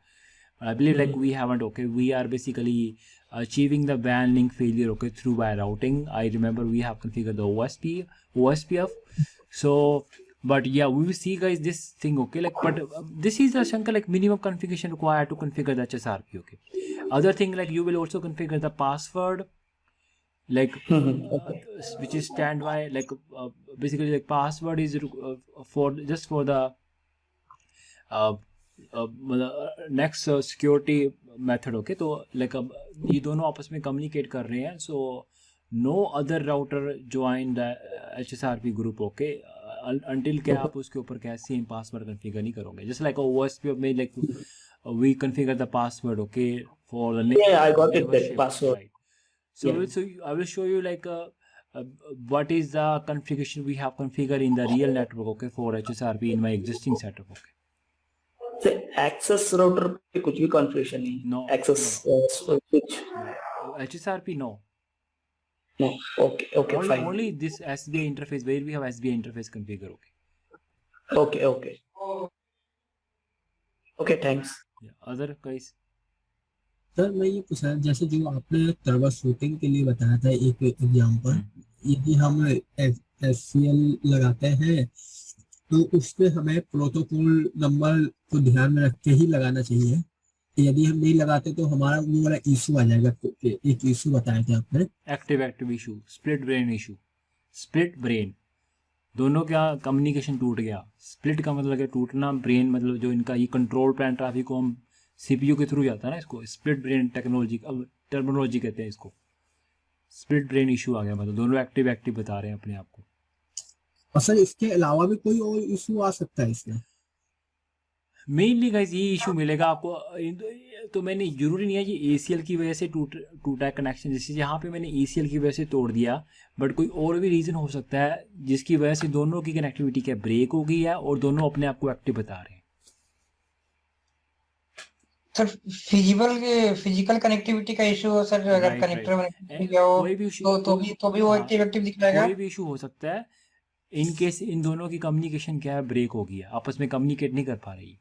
I believe like we haven't, okay? We are basically achieving the WAN link failure, okay, through by routing. I remember we have configured the OSPF. So, but yeah, we will see guys this thing, okay? Like, but this is a Shankar like minimum configuration required to configure the HSRP, okay? Other thing, like you will also configure the password, like which is standby, like basically like password is for just for the next security method, okay? तो like ये दोनों आपस में communicate कर रहे हैं, so no other router join the HSRP group, okay? Until क्या आप उसके ऊपर क्या same password configure नहीं करोगे. Just like OSPF में like we configure the password, okay, for the Yeah, I got it, that password. Right. So, Yeah. so I will show you like what is the configuration we have configured in the real network, okay, for HSRP in my existing setup, okay? से access router पे कुछ भी configuration नहीं है। No, access switch HSRP no. No. Okay fine. Only this SBI interface where we have SBI interface configure. Okay thanks. Yeah. Other guys. Sir मैं ये पूछ रहा जैसे जो आपने ट्रबल शूटिंग के लिए बताया था एक एग्जाम्पल, यदि हम SCL लगाते हैं तो उसमें हमें प्रोटोकॉल नंबर को ध्यान में रख के ही लगाना चाहिए। यदि हम नहीं लगाते तो हमारा वो वाला इशू आ जाएगा। तो एक इशू बताया था आपने, active issue, split brain issue. Split brain दोनों क्या कम्युनिकेशन टूट गया। स्प्लिट का मतलब है टूटना, ब्रेन मतलब जो इनका ये कंट्रोल प्लान ट्रैफिक को हम CPU के थ्रू जाता है ना, इसको स्प्लिट ब्रेन टेक्नोलॉजी अब टर्मिनोलॉजी कहते हैं इसको। स्प्लिट ब्रेन इशू आ गया, मतलब दोनों एक्टिव बता रहे हैं अपने आप को। और सर इसके अलावा भी कोई और इशू आ सकता है इसमें? मेनली गाइस ये इशू मिलेगा आपको। तो मैंने जरूरी नहीं है ये ACL की वजह से टूटा है कनेक्शन, जैसे यहाँ पे मैंने ACL की वजह से तोड़ दिया, बट कोई और भी रीज़न हो सकता है जिसकी वजह से दोनों की कनेक्टिविटी क्या ब्रेक हो गई है और दोनों अपने आप को एक्टिव बता रहे हैं। सर फिजिकल कनेक्टिविटी का इशू हो सर, अगर कनेक्टर कोई भी हो तो भी वो एक्टिव दिखाएगा। कोई भी इशू हो सकता है इन केस इन दोनों की कम्युनिकेशन क्या है ब्रेक हो गया, आपस में कम्युनिकेट नहीं कर पा रही।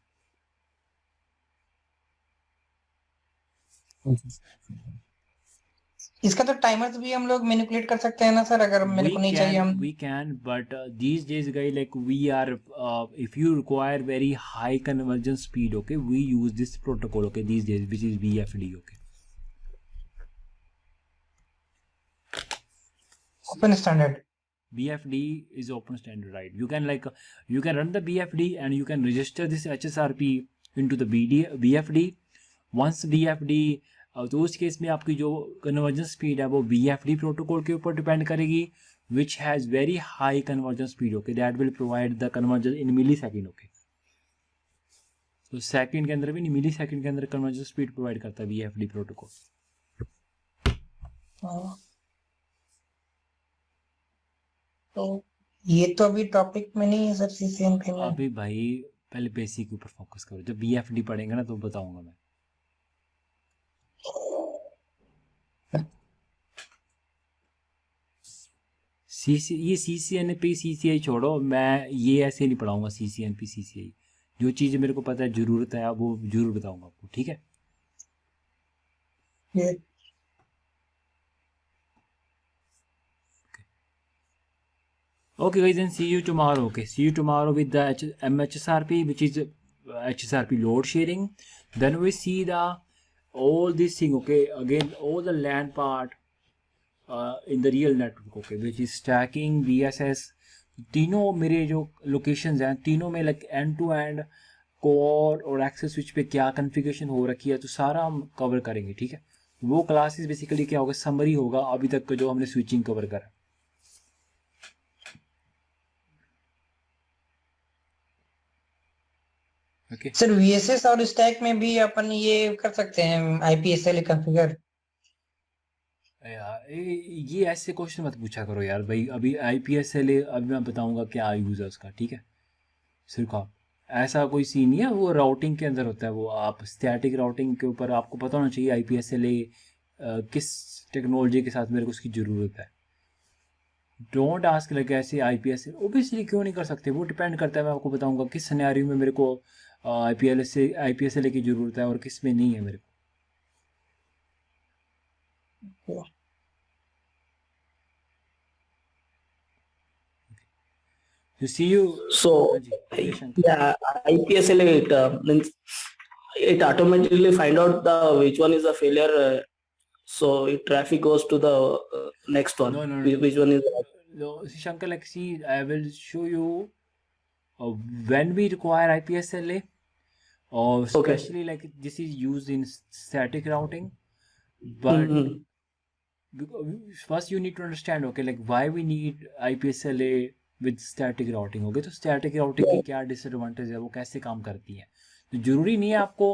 इसका तो टाइमर्स भी हम लोग मैनिपुलेट कर सकते हैं ना सर, अगर मेरे को नहीं चाहिए हम। We can, but these days guys like we are if you require very high conversion speed, okay, we use this protocol, okay, these days, which is BFD, okay. Open standard. BFD is open standard, right? You can you can run the BFD and you can register this HSRP into the BFD. Once BFD तो उस case में आपकी जो conversion speed है वो BFD protocol के ऊपर depend करेगी, which has very high convergence speed, okay, that will provide the convergence in millisecond, okay. तो सेकंड के अंदर भी नहीं, मिली सेकेंड के अंदर कन्वर्जन स्पीड प्रोवाइड करता है BFD प्रोटोकॉल। तो ये तो अभी टॉपिक में नहीं है सर CCNP में। अभी भाई पहले बेसिक के ऊपर फोकस करो, जब BFD पढ़ेंगे ना तो बताऊंगा मैं। ये CCNP CCI छोड़ो, मैं ये ऐसे नहीं पढ़ाऊंगा CCNP CCI। जो चीज़ मेरे को पता है ज़रूरत है वो जरूर बताऊंगा आपको, ठीक है? Okay guys, then see you tomorrow. Okay, see you tomorrow with the MHSRP, which is HSRP load sharing. Then we see the all this thing, okay, again all the LAN part in the real network, okay, which is stacking, VSS। तीनों मेरे जो locations हैं तीनों में like end to end core और access switch पे क्या configuration हो रखी है, तो सारा हम कवर करेंगे, ठीक है? वो क्लासेस बेसिकली क्या होगा, समरी होगा अभी तक का जो हमने स्विचिंग कवर करा। ओके सर VSS और स्टैक में भी अपन ये कर सकते हैं IPSLA कॉन्फ़िगर। यार ये ऐसे क्वेश्चन मत पूछा करो यार भाई। अभी IPSLA अभी मैं बताऊंगा क्या यूज़ है उसका, ठीक है? सिर्फ आप ऐसा कोई सीन नहीं है, वो राउटिंग के अंदर होता है, वो आप स्टैटिक राउटिंग के ऊपर आपको पता होना चाहिए IPSLA किस टेक्नोलॉजी के साथ मेरे को उसकी ज़रूरत है। डोंट आस्क लाइक ऐसे IPSLA ओबियसली क्यों नहीं कर सकते, वो डिपेंड करता है। मैं आपको बताऊंगा किस सिनेरियो में मेरे को IPSLA की ज़रूरत है और किस में नहीं है मेरे को। You see you. So yeah, IPSLA means it automatically find out the which one is a failure. So if traffic goes to the next one. No. Which one is? No, Shankar, like see, I will show you when we require IPSLA, or especially like this is used in static routing, but first you need to understand, okay, like why we need IPSLA with static routing, okay? तो static routing की क्या disadvantage है, वो कैसे काम करती है? तो जरूरी नहीं है आपको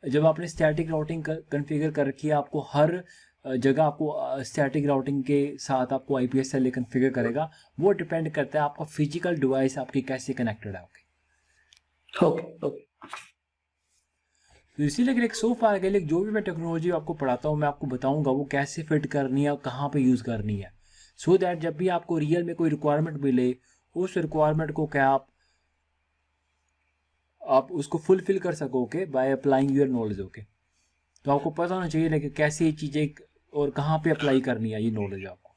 जब आपने static routing कॉन्फ़िगर कर रखी है आपको हर जगह आपको स्टैटिक राउटिंग के साथ आपको IPSLA कॉन्फ़िगर करेगा। वो डिपेंड करता है आपका फिजिकल डिवाइस आपकी कैसे कनेक्टेड है। ओके। तो इसीलिए लाइक सो फार लाइक जो भी मैं टेक्नोलॉजी आपको पढ़ाता हूँ मैं आपको बताऊंगा वो कैसे फिट करनी है और कहाँ पे यूज़ करनी है, सो दैट जब भी आपको रियल में कोई रिक्वायरमेंट मिले उस रिक्वायरमेंट को क्या आप उसको फुलफिल कर सकोगे by applying your knowledge. Okay, तो आपको पता होना चाहिए लाइक कैसे ये चीज़ें और कहाँ पे अप्लाई करनी है ये नॉलेज आपको।